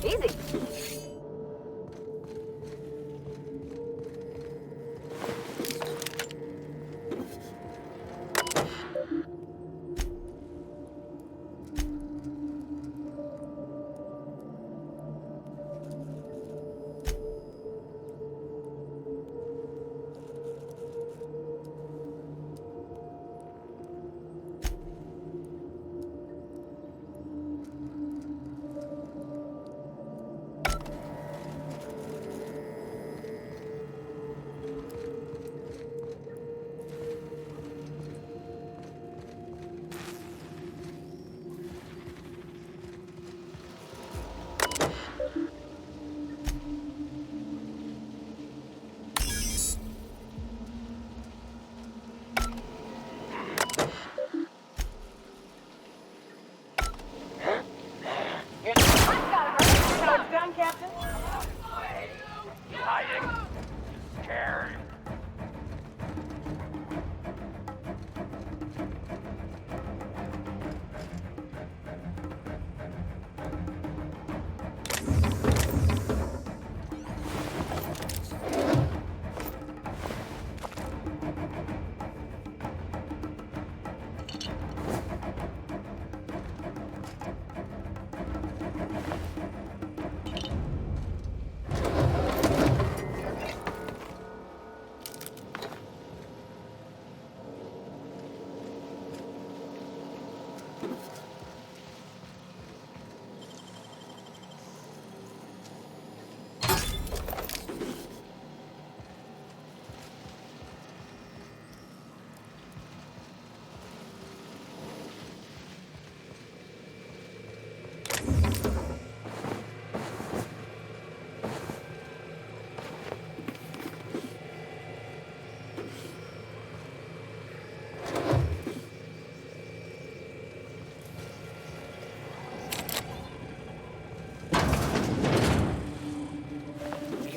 Easy. on, Captain. Hiding. Scared.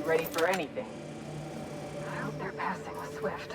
Ready for anything. I hope they're passing with Swift.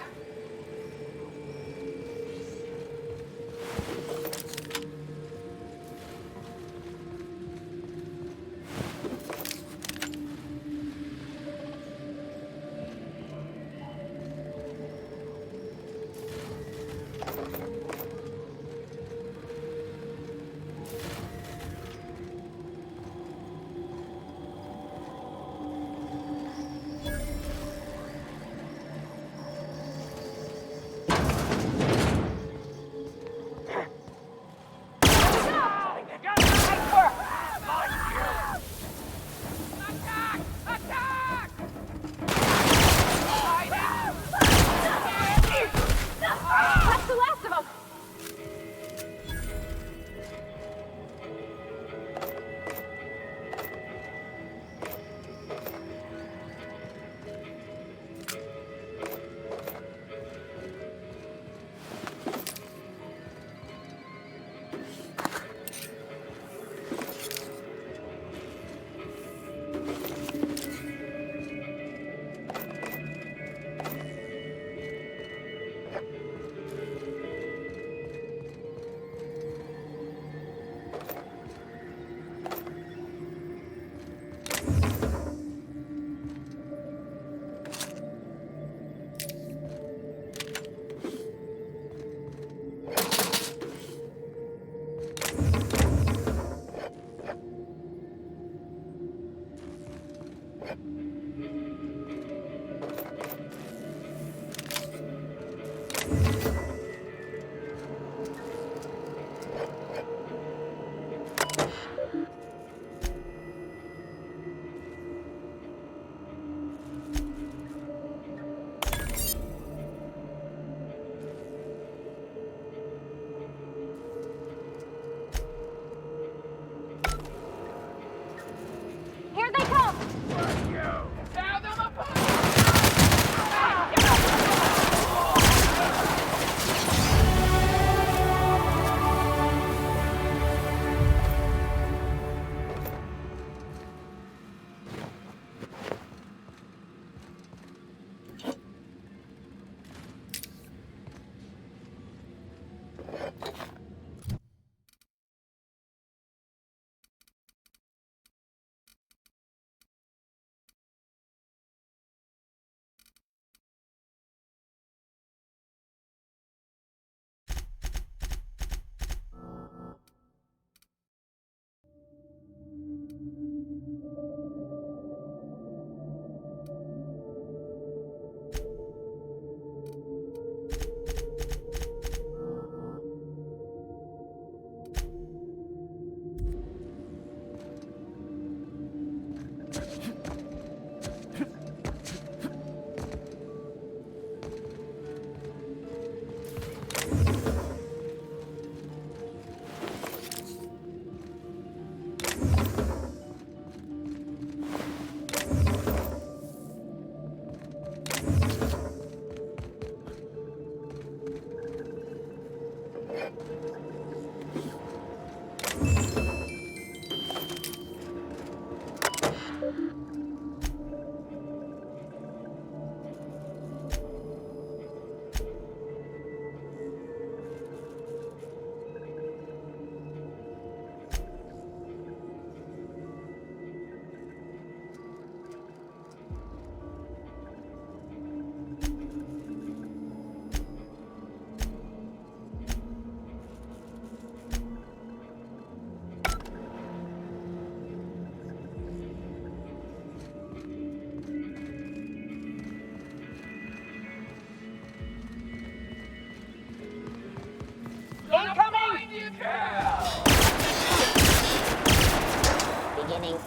Beginning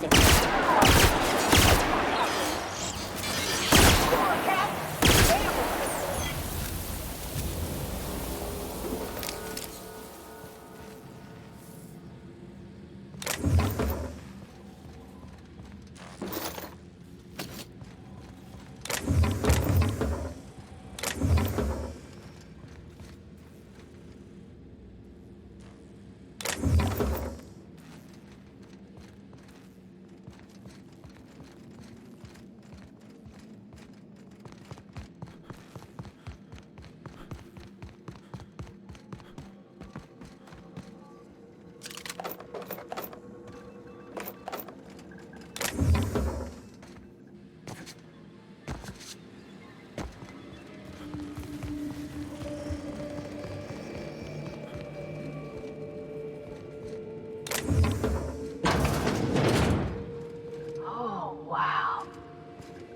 Oh, wow.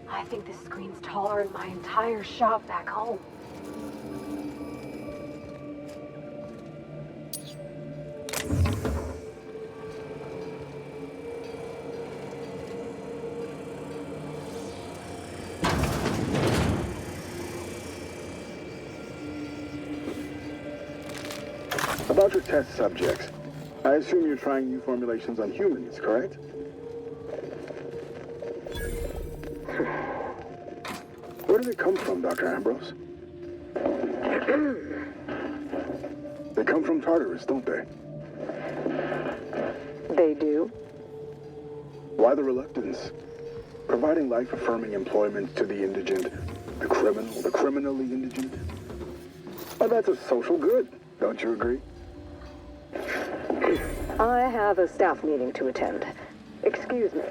I think this screen's taller than my entire shop back home. About your test subjects, I assume you're trying new formulations on humans, correct? Where do they come from, Dr. Ambrose? They come from Tartarus, don't they? They do? Why the reluctance? Providing life-affirming employment to the indigent, the criminally indigent? Well, that's a social good, don't you agree? I have a staff meeting to attend. Excuse me.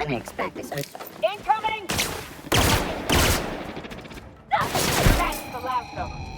Unexpected. Incoming! That's the last of them.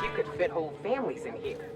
You could fit whole families in here.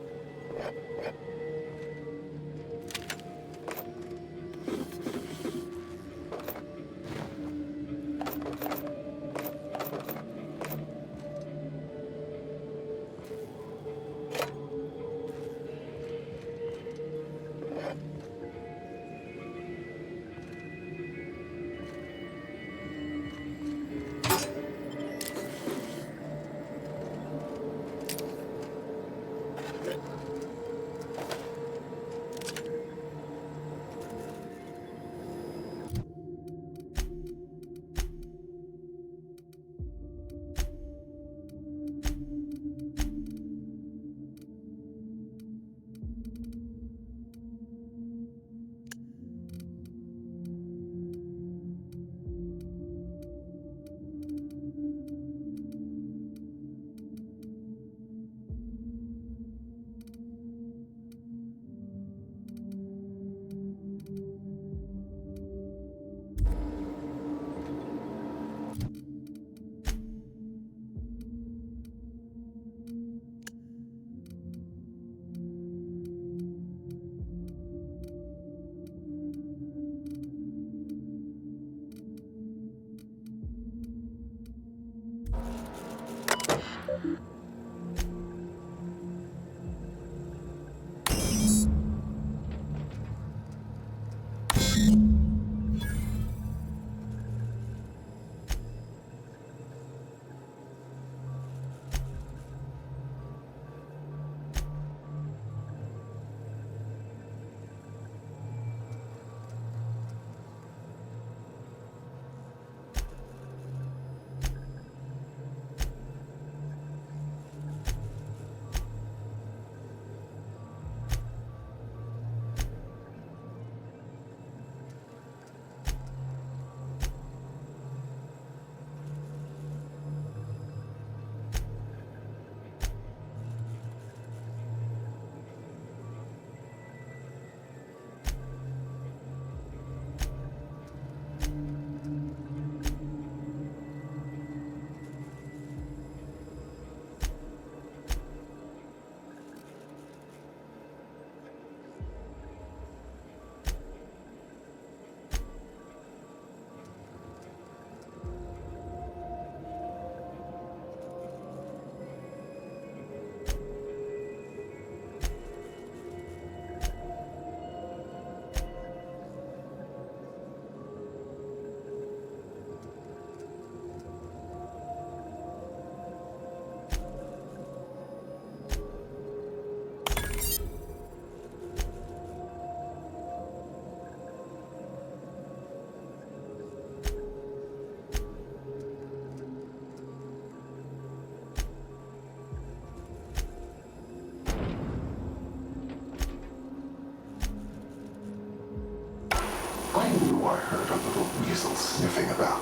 I heard a little weasel sniffing about.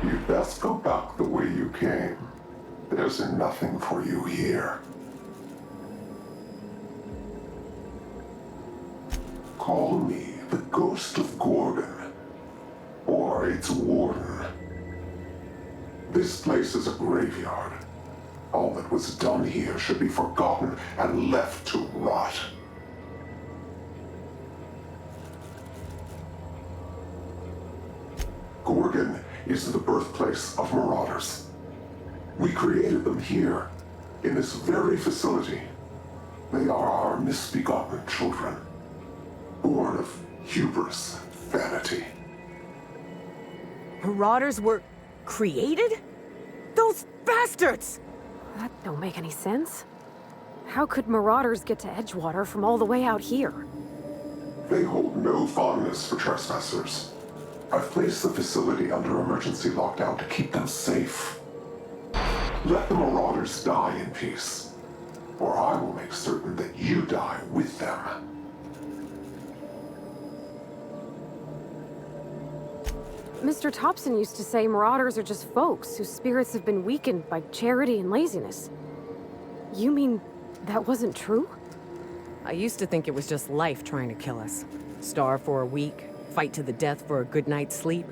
You'd best go back the way you came. There's nothing for you here. Call me the Ghost of Gorgon, or its warden. This place is a graveyard. All that was done here should be forgotten and left to rot. Gorgon is the birthplace of marauders. We created them here, in this very facility. They are our misbegotten children, born of hubris and vanity. Marauders were created? Those bastards! That don't make any sense. How could marauders get to Edgewater from all the way out here? They hold no fondness for trespassers. I've placed the facility under emergency lockdown to keep them safe. Let the marauders die in peace, or I will make certain that you die with them. Mr. Thompson used to say marauders are just folks whose spirits have been weakened by charity and laziness. You mean that wasn't true? I used to think it was just life trying to kill us. Starve for a week, fight to the death for a good night's sleep.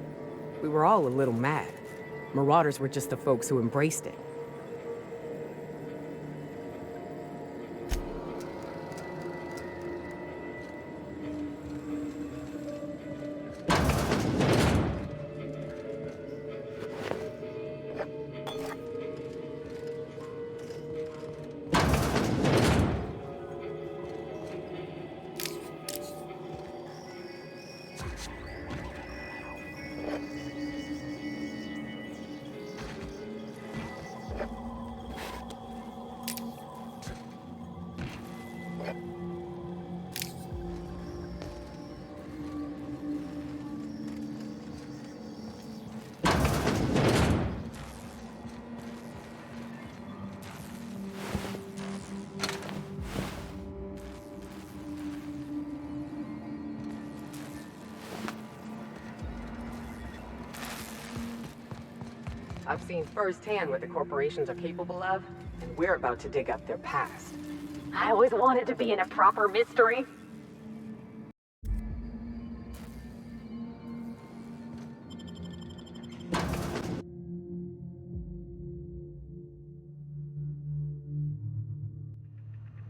We were all a little mad. Marauders were just the folks who embraced it. I've seen firsthand what the corporations are capable of, and we're about to dig up their past. I always wanted to be in a proper mystery.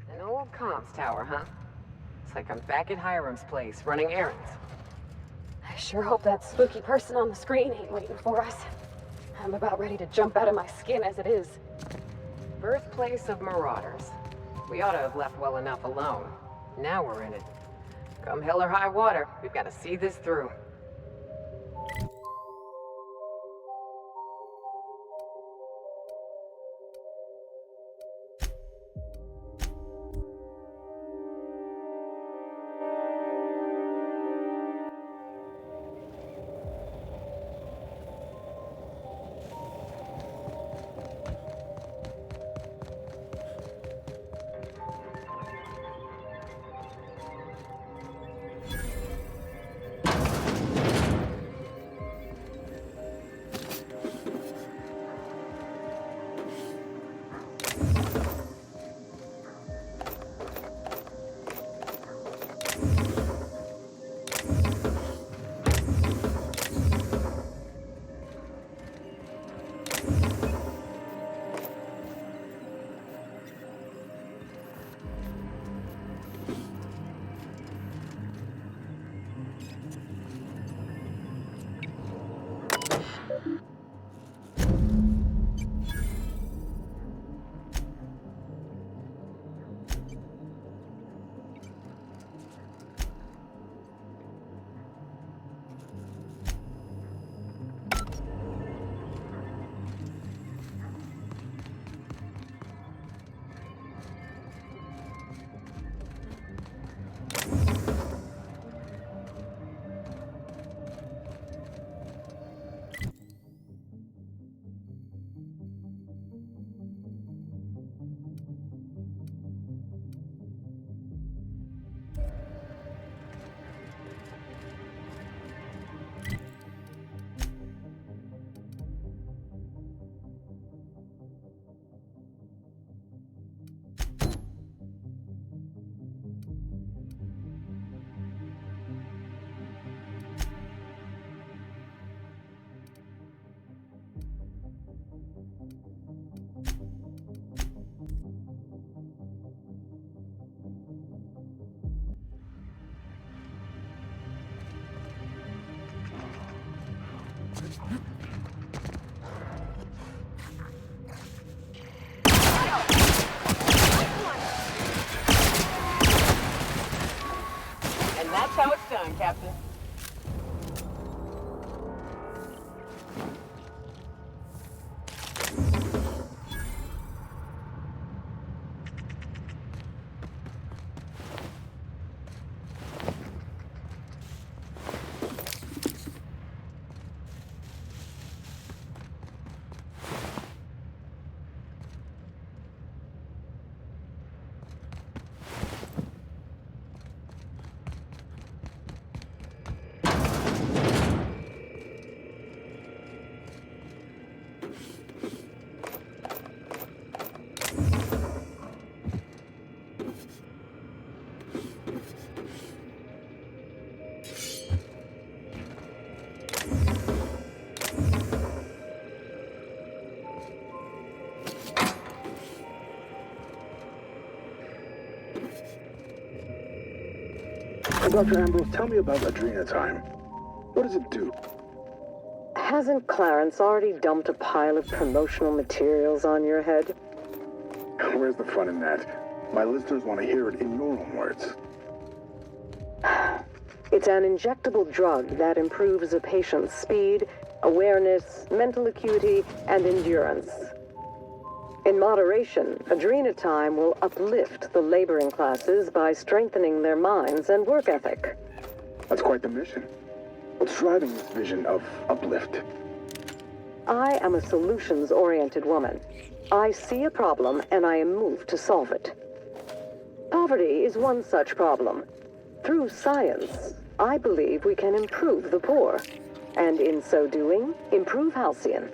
An old comms tower, huh? It's like I'm back at Hiram's place, running errands. I sure hope that spooky person on the screen ain't waiting for us. I'm about ready to jump out of my skin as it is. Birthplace of marauders. We ought to have left well enough alone. Now we're in it. Come hell or high water, we've got to see this through. And that's how it's done, Captain. Dr. Ambrose, tell me about Adrenatime. What does it do? Hasn't Clarence already dumped a pile of promotional materials on your head? Where's the fun in that? My listeners want to hear it in your own words. It's an injectable drug that improves a patient's speed, awareness, mental acuity, and endurance. In moderation, Adrenatime will uplift the laboring classes by strengthening their minds and work ethic. That's quite the mission. What's driving this vision of uplift? I am a solutions-oriented woman. I see a problem and I am moved to solve it. Poverty is one such problem. Through science, I believe we can improve the poor, and in so doing, improve Halcyon.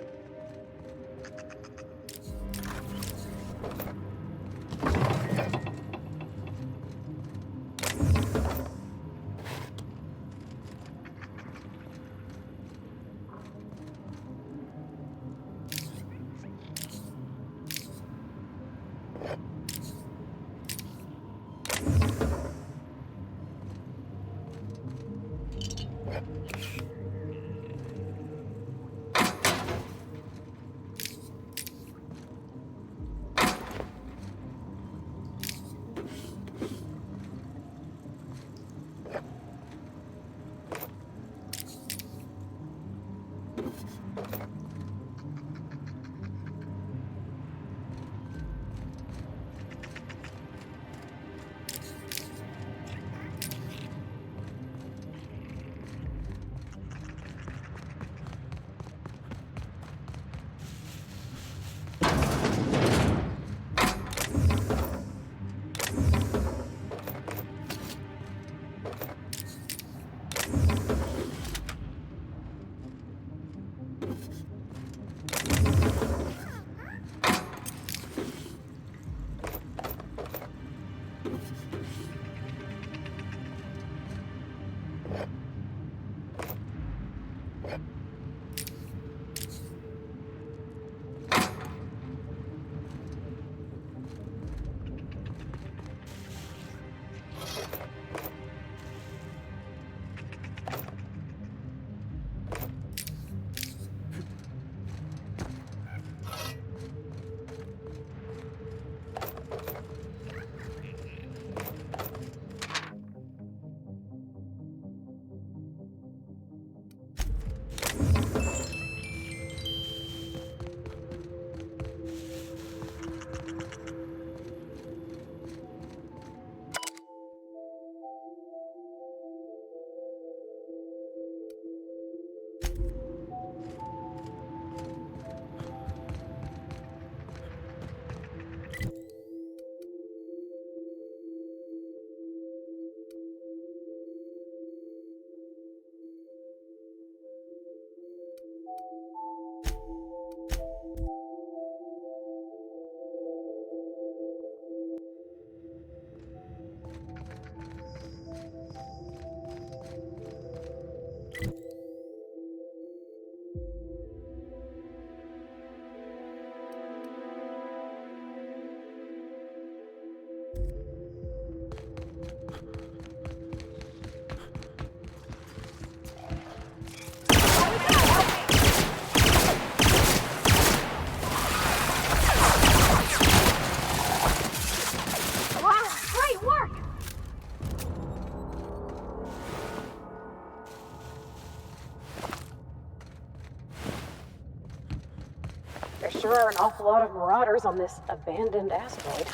sure are an awful lot of marauders on this abandoned asteroid.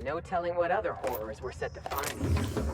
No telling what other horrors we're set to find.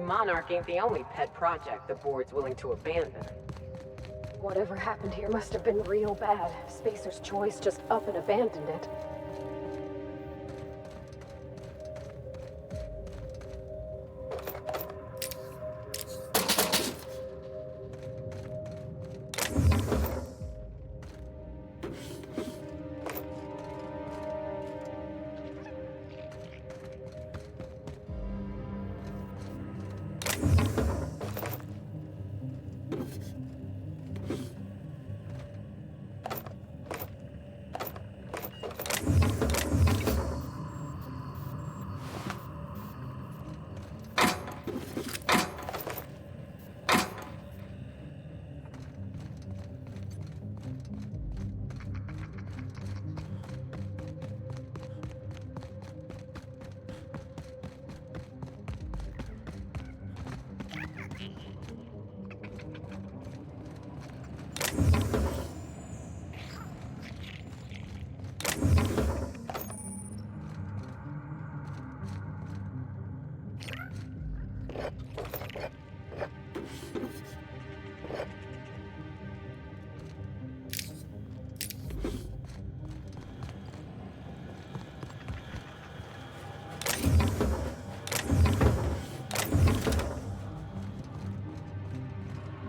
Maybe Monarch ain't the only pet project the board's willing to abandon. Whatever happened here must have been real bad. Spacer's Choice just up and abandoned it.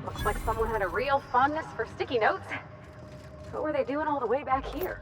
Looks like someone had a real fondness for sticky notes. What were they doing all the way back here?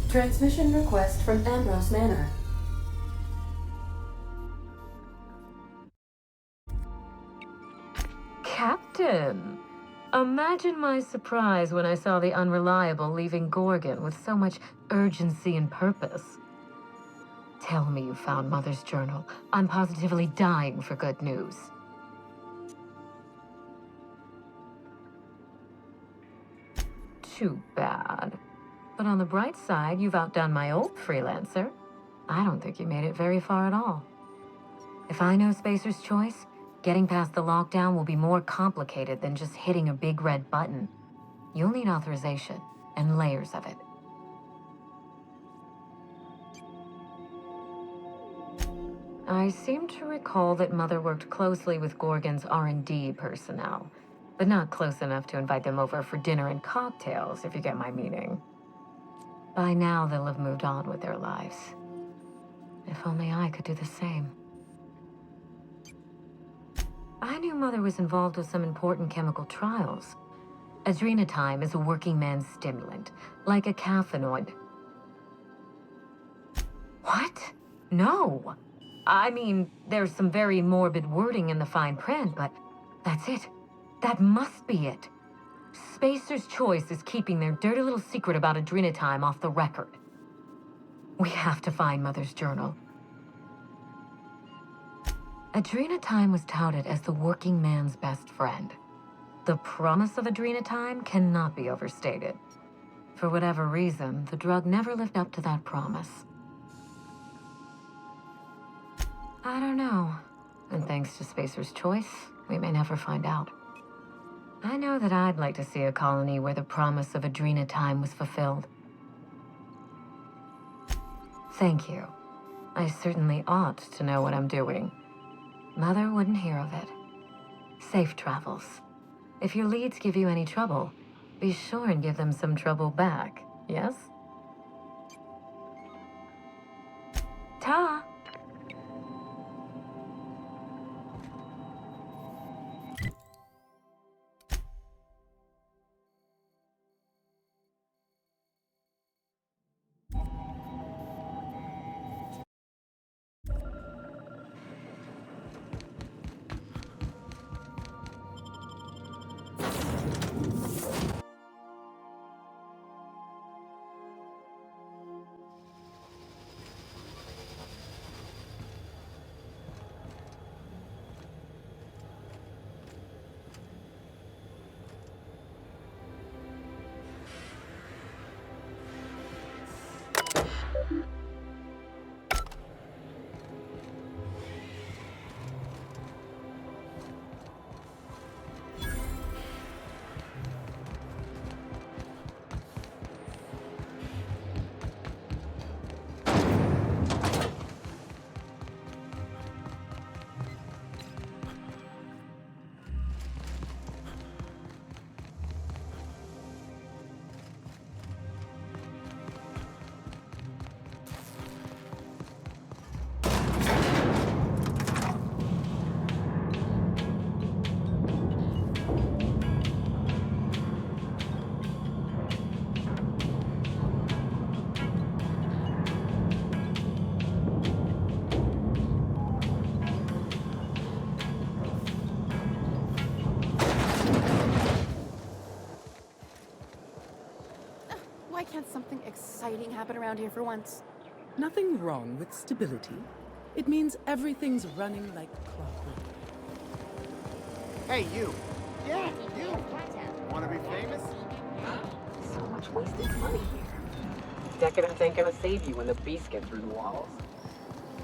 Transmission request from Ambrose Manor. Captain! Imagine my surprise when I saw the Unreliable leaving Gorgon with so much urgency and purpose. Tell me you found Mother's journal. I'm positively dying for good news. Too bad. But on the bright side, you've outdone my old freelancer. I don't think you made it very far at all. If I know Spacer's Choice, getting past the lockdown will be more complicated than just hitting a big red button. You'll need authorization, and layers of it. I seem to recall that Mother worked closely with Gorgon's R&D personnel, but not close enough to invite them over for dinner and cocktails, if you get my meaning. By now, they'll have moved on with their lives. If only I could do the same. I knew Mother was involved with some important chemical trials. Adrenatime is a working man's stimulant, like a caffeinoid. What? No! I mean, there's some very morbid wording in the fine print, but that's it. That must be it. Spacer's Choice is keeping their dirty little secret about Adrenatime off the record. We have to find Mother's journal. Adrenatime was touted as the working man's best friend. The promise of Adrenatime cannot be overstated. For whatever reason, the drug never lived up to that promise. I don't know. And thanks to Spacer's Choice, we may never find out. I know that I'd like to see a colony where the promise of Adrenatime was fulfilled. Thank you. I certainly ought to know what I'm doing. Mother wouldn't hear of it. Safe travels. If your leads give you any trouble, be sure and give them some trouble back, yes? Ta! Why can't something exciting happen around here for once? Nothing wrong with stability. It means everything's running like clockwork. Hey, you. Yeah, you. Want to be famous? So much wasted money here. Decadence ain't gonna save you when the beasts get through the walls.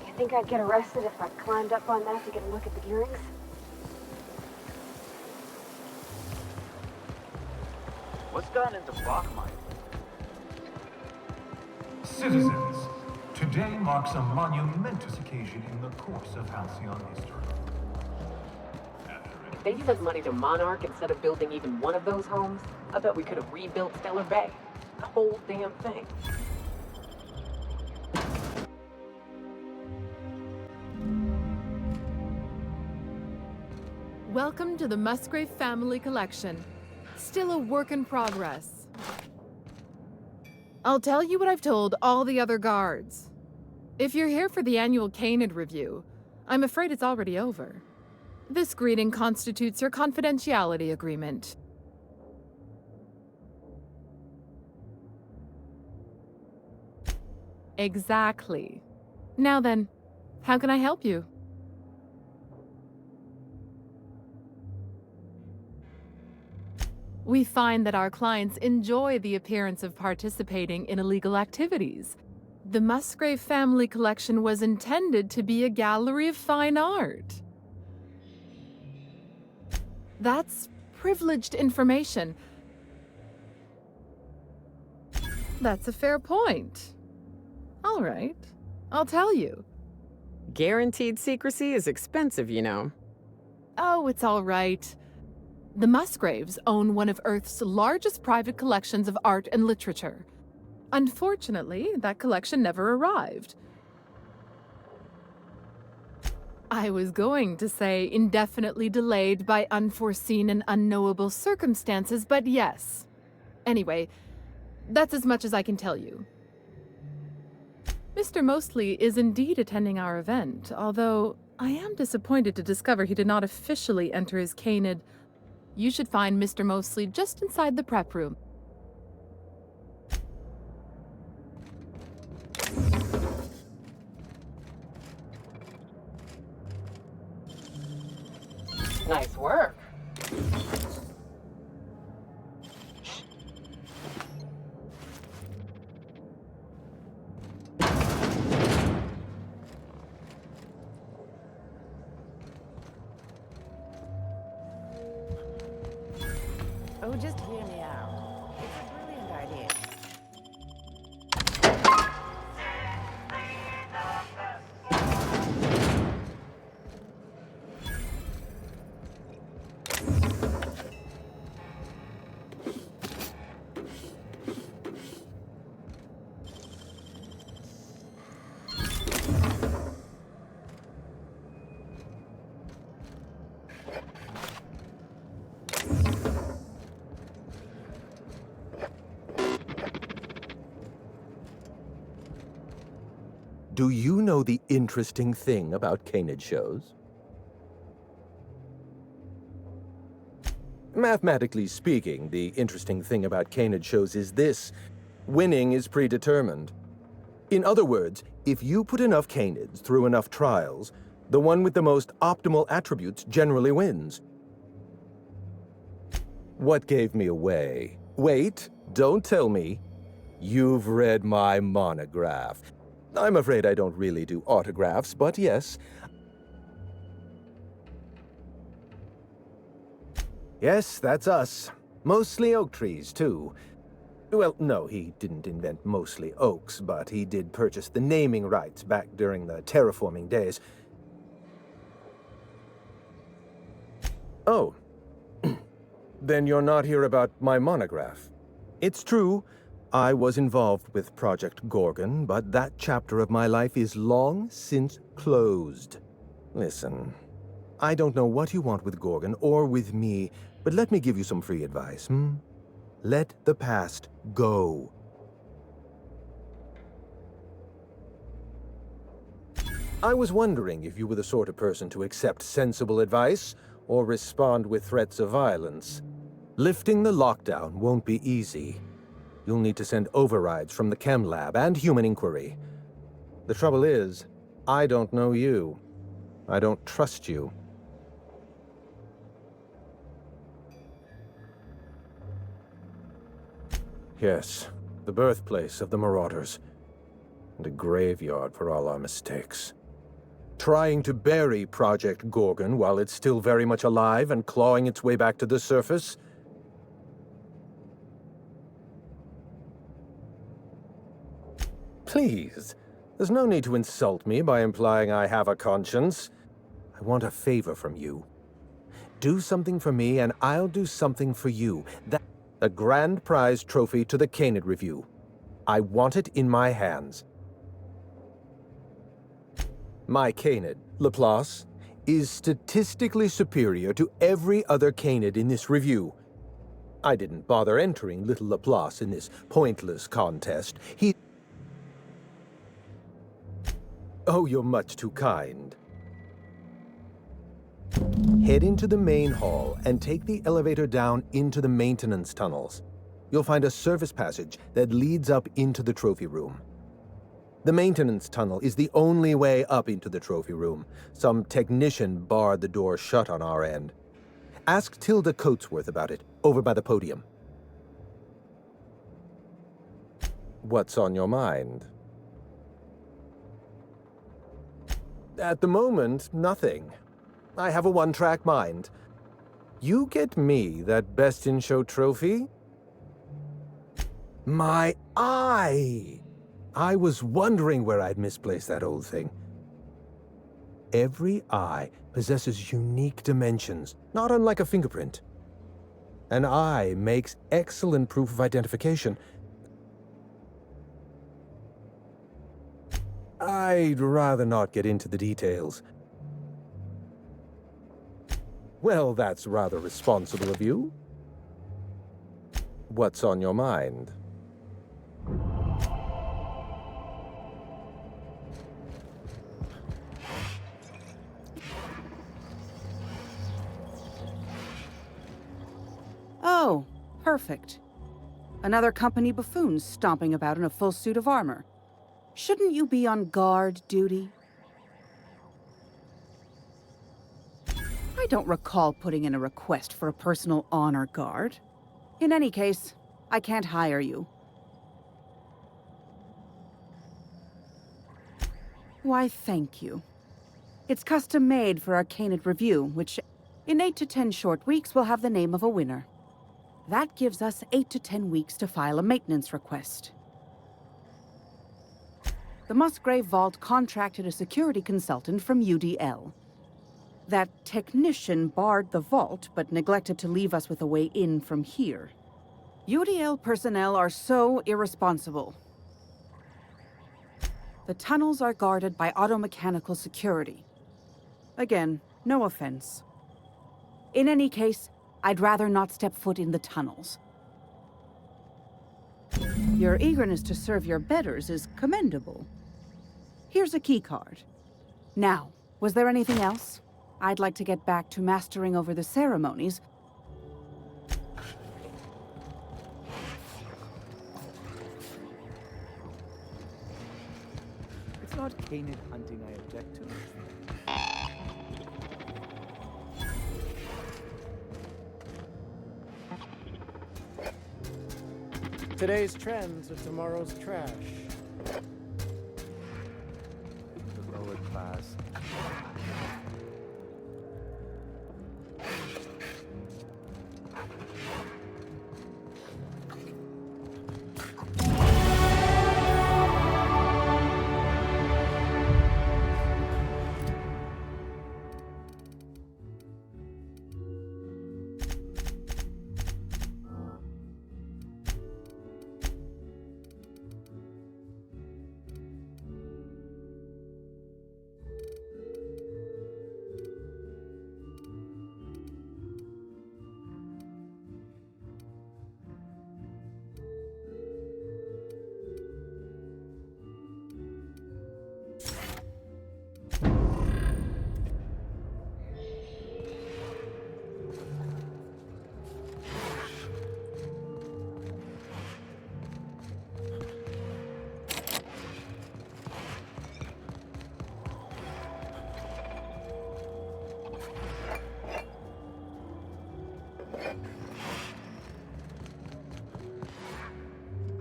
You think I'd get arrested if I climbed up on that to get a look at the gearings? What's gone into rock mining? Citizens, today marks a monumentous occasion in the course of Halcyon history. If they sent money to Monarch instead of building even one of those homes, I bet we could have rebuilt Stellar Bay. The whole damn thing. Welcome to the Musgrave Family Collection. Still a work in progress. I'll tell you what I've told all the other guards. If you're here for the annual Canid review, I'm afraid it's already over. This greeting constitutes your confidentiality agreement. Exactly. Now then, how can I help you? We find that our clients enjoy the appearance of participating in illegal activities. The Musgrave family collection was intended to be a gallery of fine art. That's privileged information. That's a fair point. All right, I'll tell you. Guaranteed secrecy is expensive, you know. Oh, it's all right. The Musgraves own one of Earth's largest private collections of art and literature. Unfortunately, that collection never arrived. I was going to say indefinitely delayed by unforeseen and unknowable circumstances, but yes. Anyway, that's as much as I can tell you. Mr. Mosley is indeed attending our event, although I am disappointed to discover he did not officially enter his Canid. You should find Mr. Mosley just inside the prep room. Nice work. Oh, just hear me out. It's a brilliant idea. Do you know the interesting thing about Canid shows? Mathematically speaking, the interesting thing about Canid shows is this: winning is predetermined. In other words, if you put enough Canids through enough trials, the one with the most optimal attributes generally wins. What gave me away? Wait, don't tell me. You've read my monograph. I'm afraid I don't really do autographs, but yes. Yes, that's us. Mostly oak trees, too. Well, no, he didn't invent mostly oaks, but he did purchase the naming rights back during the terraforming days. Oh. Then you're not here about my monograph. It's true, I was involved with Project Gorgon, but that chapter of my life is long since closed. Listen, I don't know what you want with Gorgon or with me, but let me give you some free advice, Let the past go. I was wondering if you were the sort of person to accept sensible advice or respond with threats of violence. Lifting the lockdown won't be easy. You'll need to send overrides from the chem lab and human inquiry. The trouble is, I don't know you. I don't trust you. Yes, the birthplace of the Marauders. And a graveyard for all our mistakes. Trying to bury Project Gorgon while it's still very much alive and clawing its way back to the surface? Please, there's no need to insult me by implying I have a conscience. I want a favor from you. Do something for me and I'll do something for you. That's a grand prize trophy to the Canid Review. I want it in my hands. My Canid, Laplace, is statistically superior to every other Canid in this review. I didn't bother entering little Laplace in this pointless contest. Oh, you're much too kind. Head into the main hall and take the elevator down into the maintenance tunnels. You'll find a service passage that leads up into the trophy room. The maintenance tunnel is the only way up into the trophy room. Some technician barred the door shut on our end. Ask Tilda Coatsworth about it, over by the podium. What's on your mind? At the moment, nothing. I have a one-track mind. You get me that Best in Show trophy? My eye! I was wondering where I'd misplaced that old thing. Every eye possesses unique dimensions, not unlike a fingerprint. An eye makes excellent proof of identification. I'd rather not get into the details. Well, that's rather responsible of you. What's on your mind? Oh, perfect. Another company buffoon stomping about in a full suit of armor. Shouldn't you be on guard duty? I don't recall putting in a request for a personal honor guard. In any case, I can't hire you. Why, thank you. It's custom-made for Arcanid Review, which, in 8 to 10 short weeks, will have the name of a winner. That gives us 8 to 10 weeks to file a maintenance request. The Musgrave Vault contracted a security consultant from UDL. That technician barred the vault, but neglected to leave us with a way in from here. UDL personnel are so irresponsible. The tunnels are guarded by automechanical security. Again, no offense. In any case, I'd rather not step foot in the tunnels. Your eagerness to serve your betters is commendable. Here's a keycard. Now, was there anything else? I'd like to get back to mastering over the ceremonies. It's not canid hunting I object to. Today's trends are tomorrow's trash. The lower class.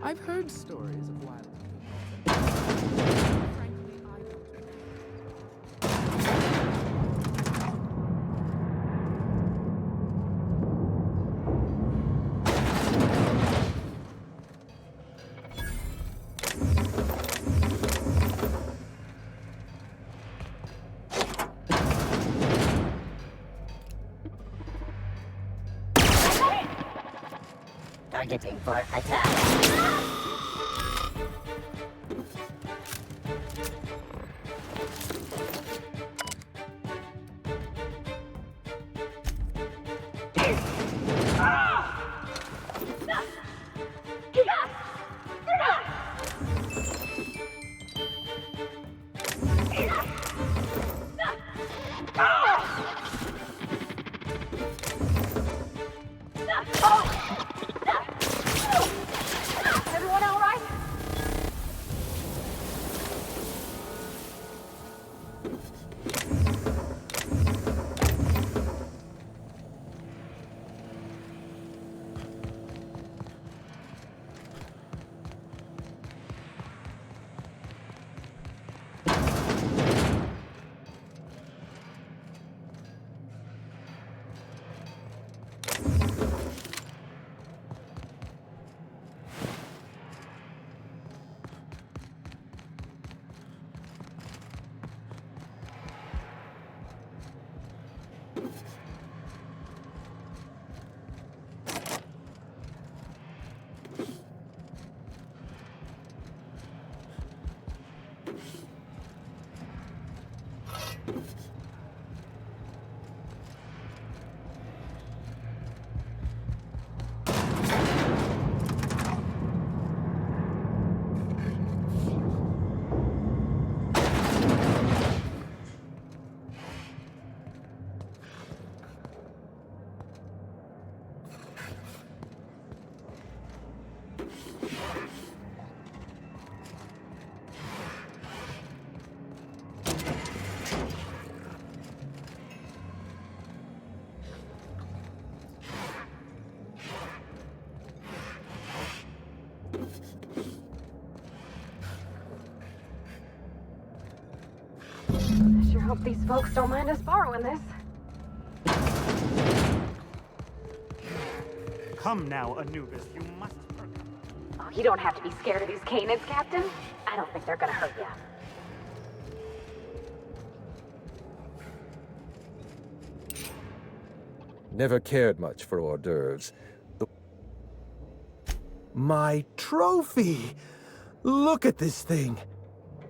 I've heard stories of wild. Frankly, I Targeting for attack. Everyone all right? I sure hope these folks don't mind us borrowing this. Come now, Anubis, you must... Oh, you don't have to be scared of these canids, Captain. I don't think they're gonna hurt you. Never cared much for hors d'oeuvres. My trophy! Look at this thing!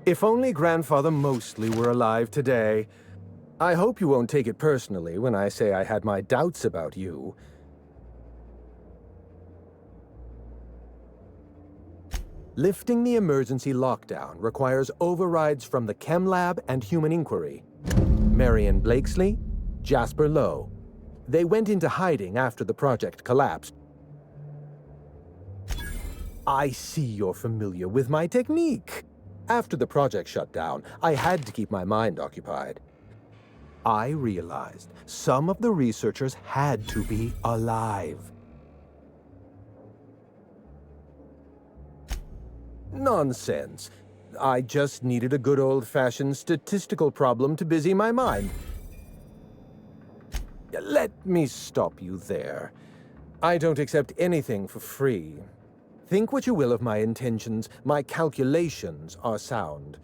If only Grandfather Mostly were alive today. I hope you won't take it personally when I say I had my doubts about you. Lifting the emergency lockdown requires overrides from the Chem Lab and Human Inquiry. Marion Blakesley, Jasper Lowe. They went into hiding after the project collapsed. I see you're familiar with my technique. After the project shut down, I had to keep my mind occupied. I realized some of the researchers had to be alive. Nonsense. I just needed a good old-fashioned statistical problem to busy my mind. Let me stop you there. I don't accept anything for free. Think what you will of my intentions. My calculations are sound.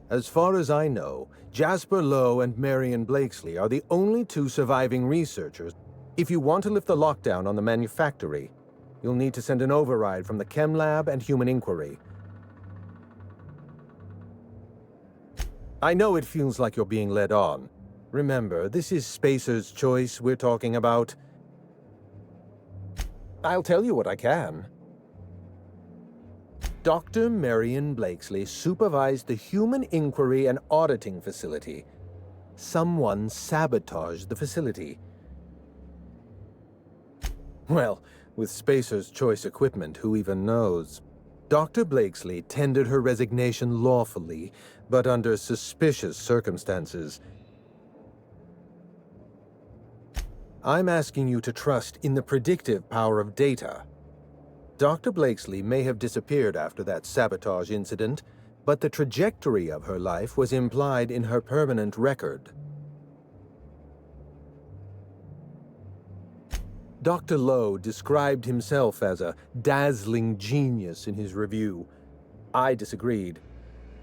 As far as I know, Jasper Lowe and Marion Blakesley are the only two surviving researchers. If you want to lift the lockdown on the manufactory, you'll need to send an override from the Chem Lab and Human Inquiry. I know it feels like you're being led on. Remember, this is Spacer's choice we're talking about. I'll tell you what I can. Dr. Marion Blakesley supervised the Human Inquiry and Auditing Facility. Someone sabotaged the facility. Well, with Spacer's choice equipment, who even knows? Dr. Blakesley tendered her resignation lawfully, but under suspicious circumstances. I'm asking you to trust in the predictive power of data. Dr. Blakesley may have disappeared after that sabotage incident, but the trajectory of her life was implied in her permanent record. Dr. Lowe described himself as a dazzling genius in his review. I disagreed.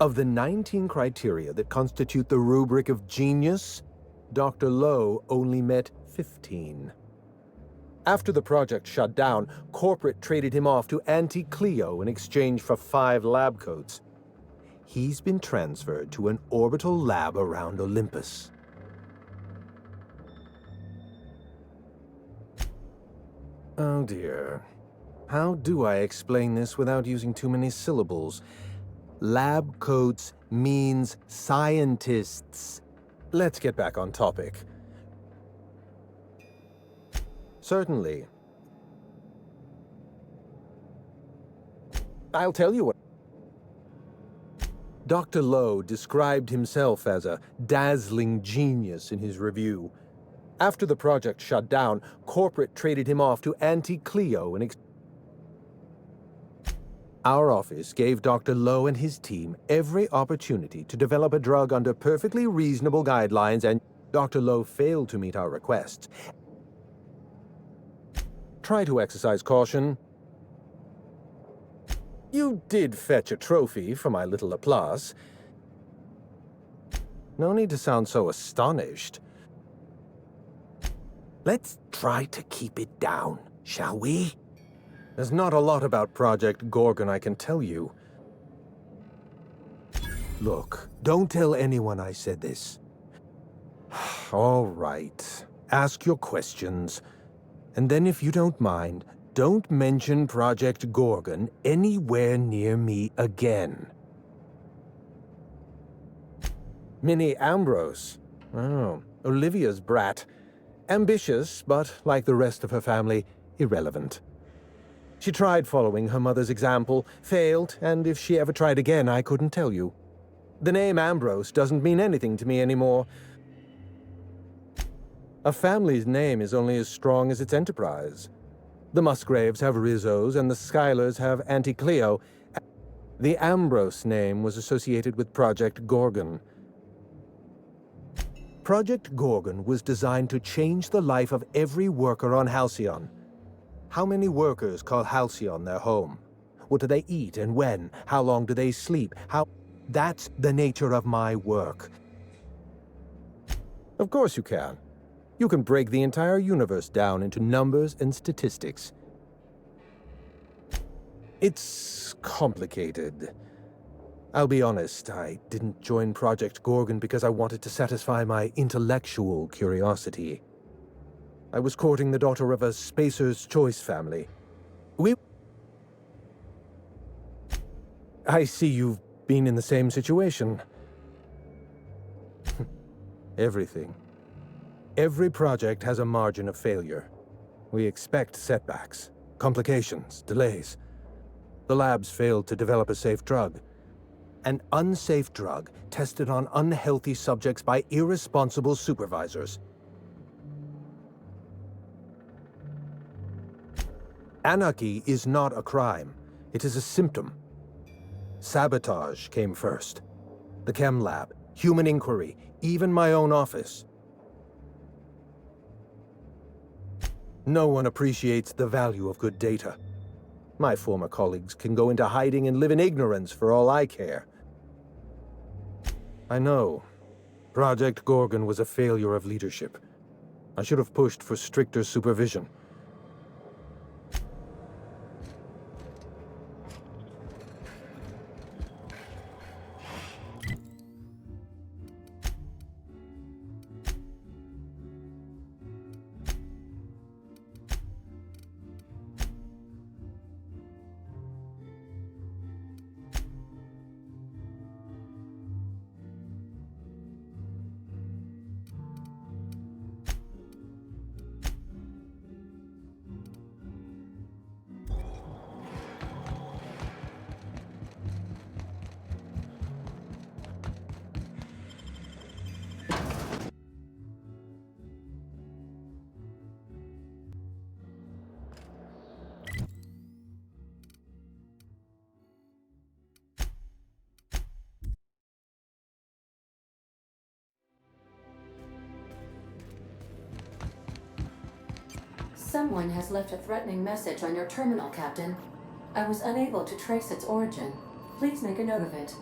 Of the 19 criteria that constitute the rubric of genius, Dr. Lowe only met 15. After the project shut down, corporate traded him off to Auntie Cleo in exchange for 5 lab coats. He's been transferred to an orbital lab around Olympus. Oh dear. How do I explain this without using too many syllables? Lab coats means scientists. Let's get back on topic. Certainly. I'll tell you what. Dr. Lowe described himself as a dazzling genius in his review. After the project shut down, corporate traded him off to Anti-Cleo and our office gave Dr. Lowe and his team every opportunity to develop a drug under perfectly reasonable guidelines, and Dr. Lowe failed to meet our requests. Try to exercise caution. You did fetch a trophy for my little applause. No need to sound so astonished. Let's try to keep it down, shall we? There's not a lot about Project Gorgon I can tell you. Look, don't tell anyone I said this. All right. Ask your questions. And then if you don't mind, don't mention Project Gorgon anywhere near me again. Minnie Ambrose. Oh, Olivia's brat. Ambitious, but like the rest of her family, irrelevant. She tried following her mother's example, failed, and if she ever tried again, I couldn't tell you. The name Ambrose doesn't mean anything to me anymore. A family's name is only as strong as its enterprise. The Musgraves have Rizzos, and the Schuyler's have Anti-Cleo. The Ambrose name was associated with Project Gorgon. Project Gorgon was designed to change the life of every worker on Halcyon. How many workers call Halcyon their home? What do they eat and when? How long do they sleep? That's the nature of my work. Of course you can. You can break the entire universe down into numbers and statistics. It's complicated. I'll be honest, I didn't join Project Gorgon because I wanted to satisfy my intellectual curiosity. I was courting the daughter of a Spacer's Choice family. I see you've been in the same situation. Everything. Every project has a margin of failure. We expect setbacks, complications, delays. The labs failed to develop a safe drug. An unsafe drug tested on unhealthy subjects by irresponsible supervisors. Anarchy is not a crime. It is a symptom. Sabotage came first. The chem lab, human inquiry, even my own office. No one appreciates the value of good data. My former colleagues can go into hiding and live in ignorance for all I care. I know. Project Gorgon was a failure of leadership. I should have pushed for stricter supervision. Someone has left a threatening message on your terminal, Captain. I was unable to trace its origin. Please make a note of it.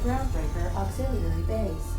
Groundbreaker Auxiliary Base.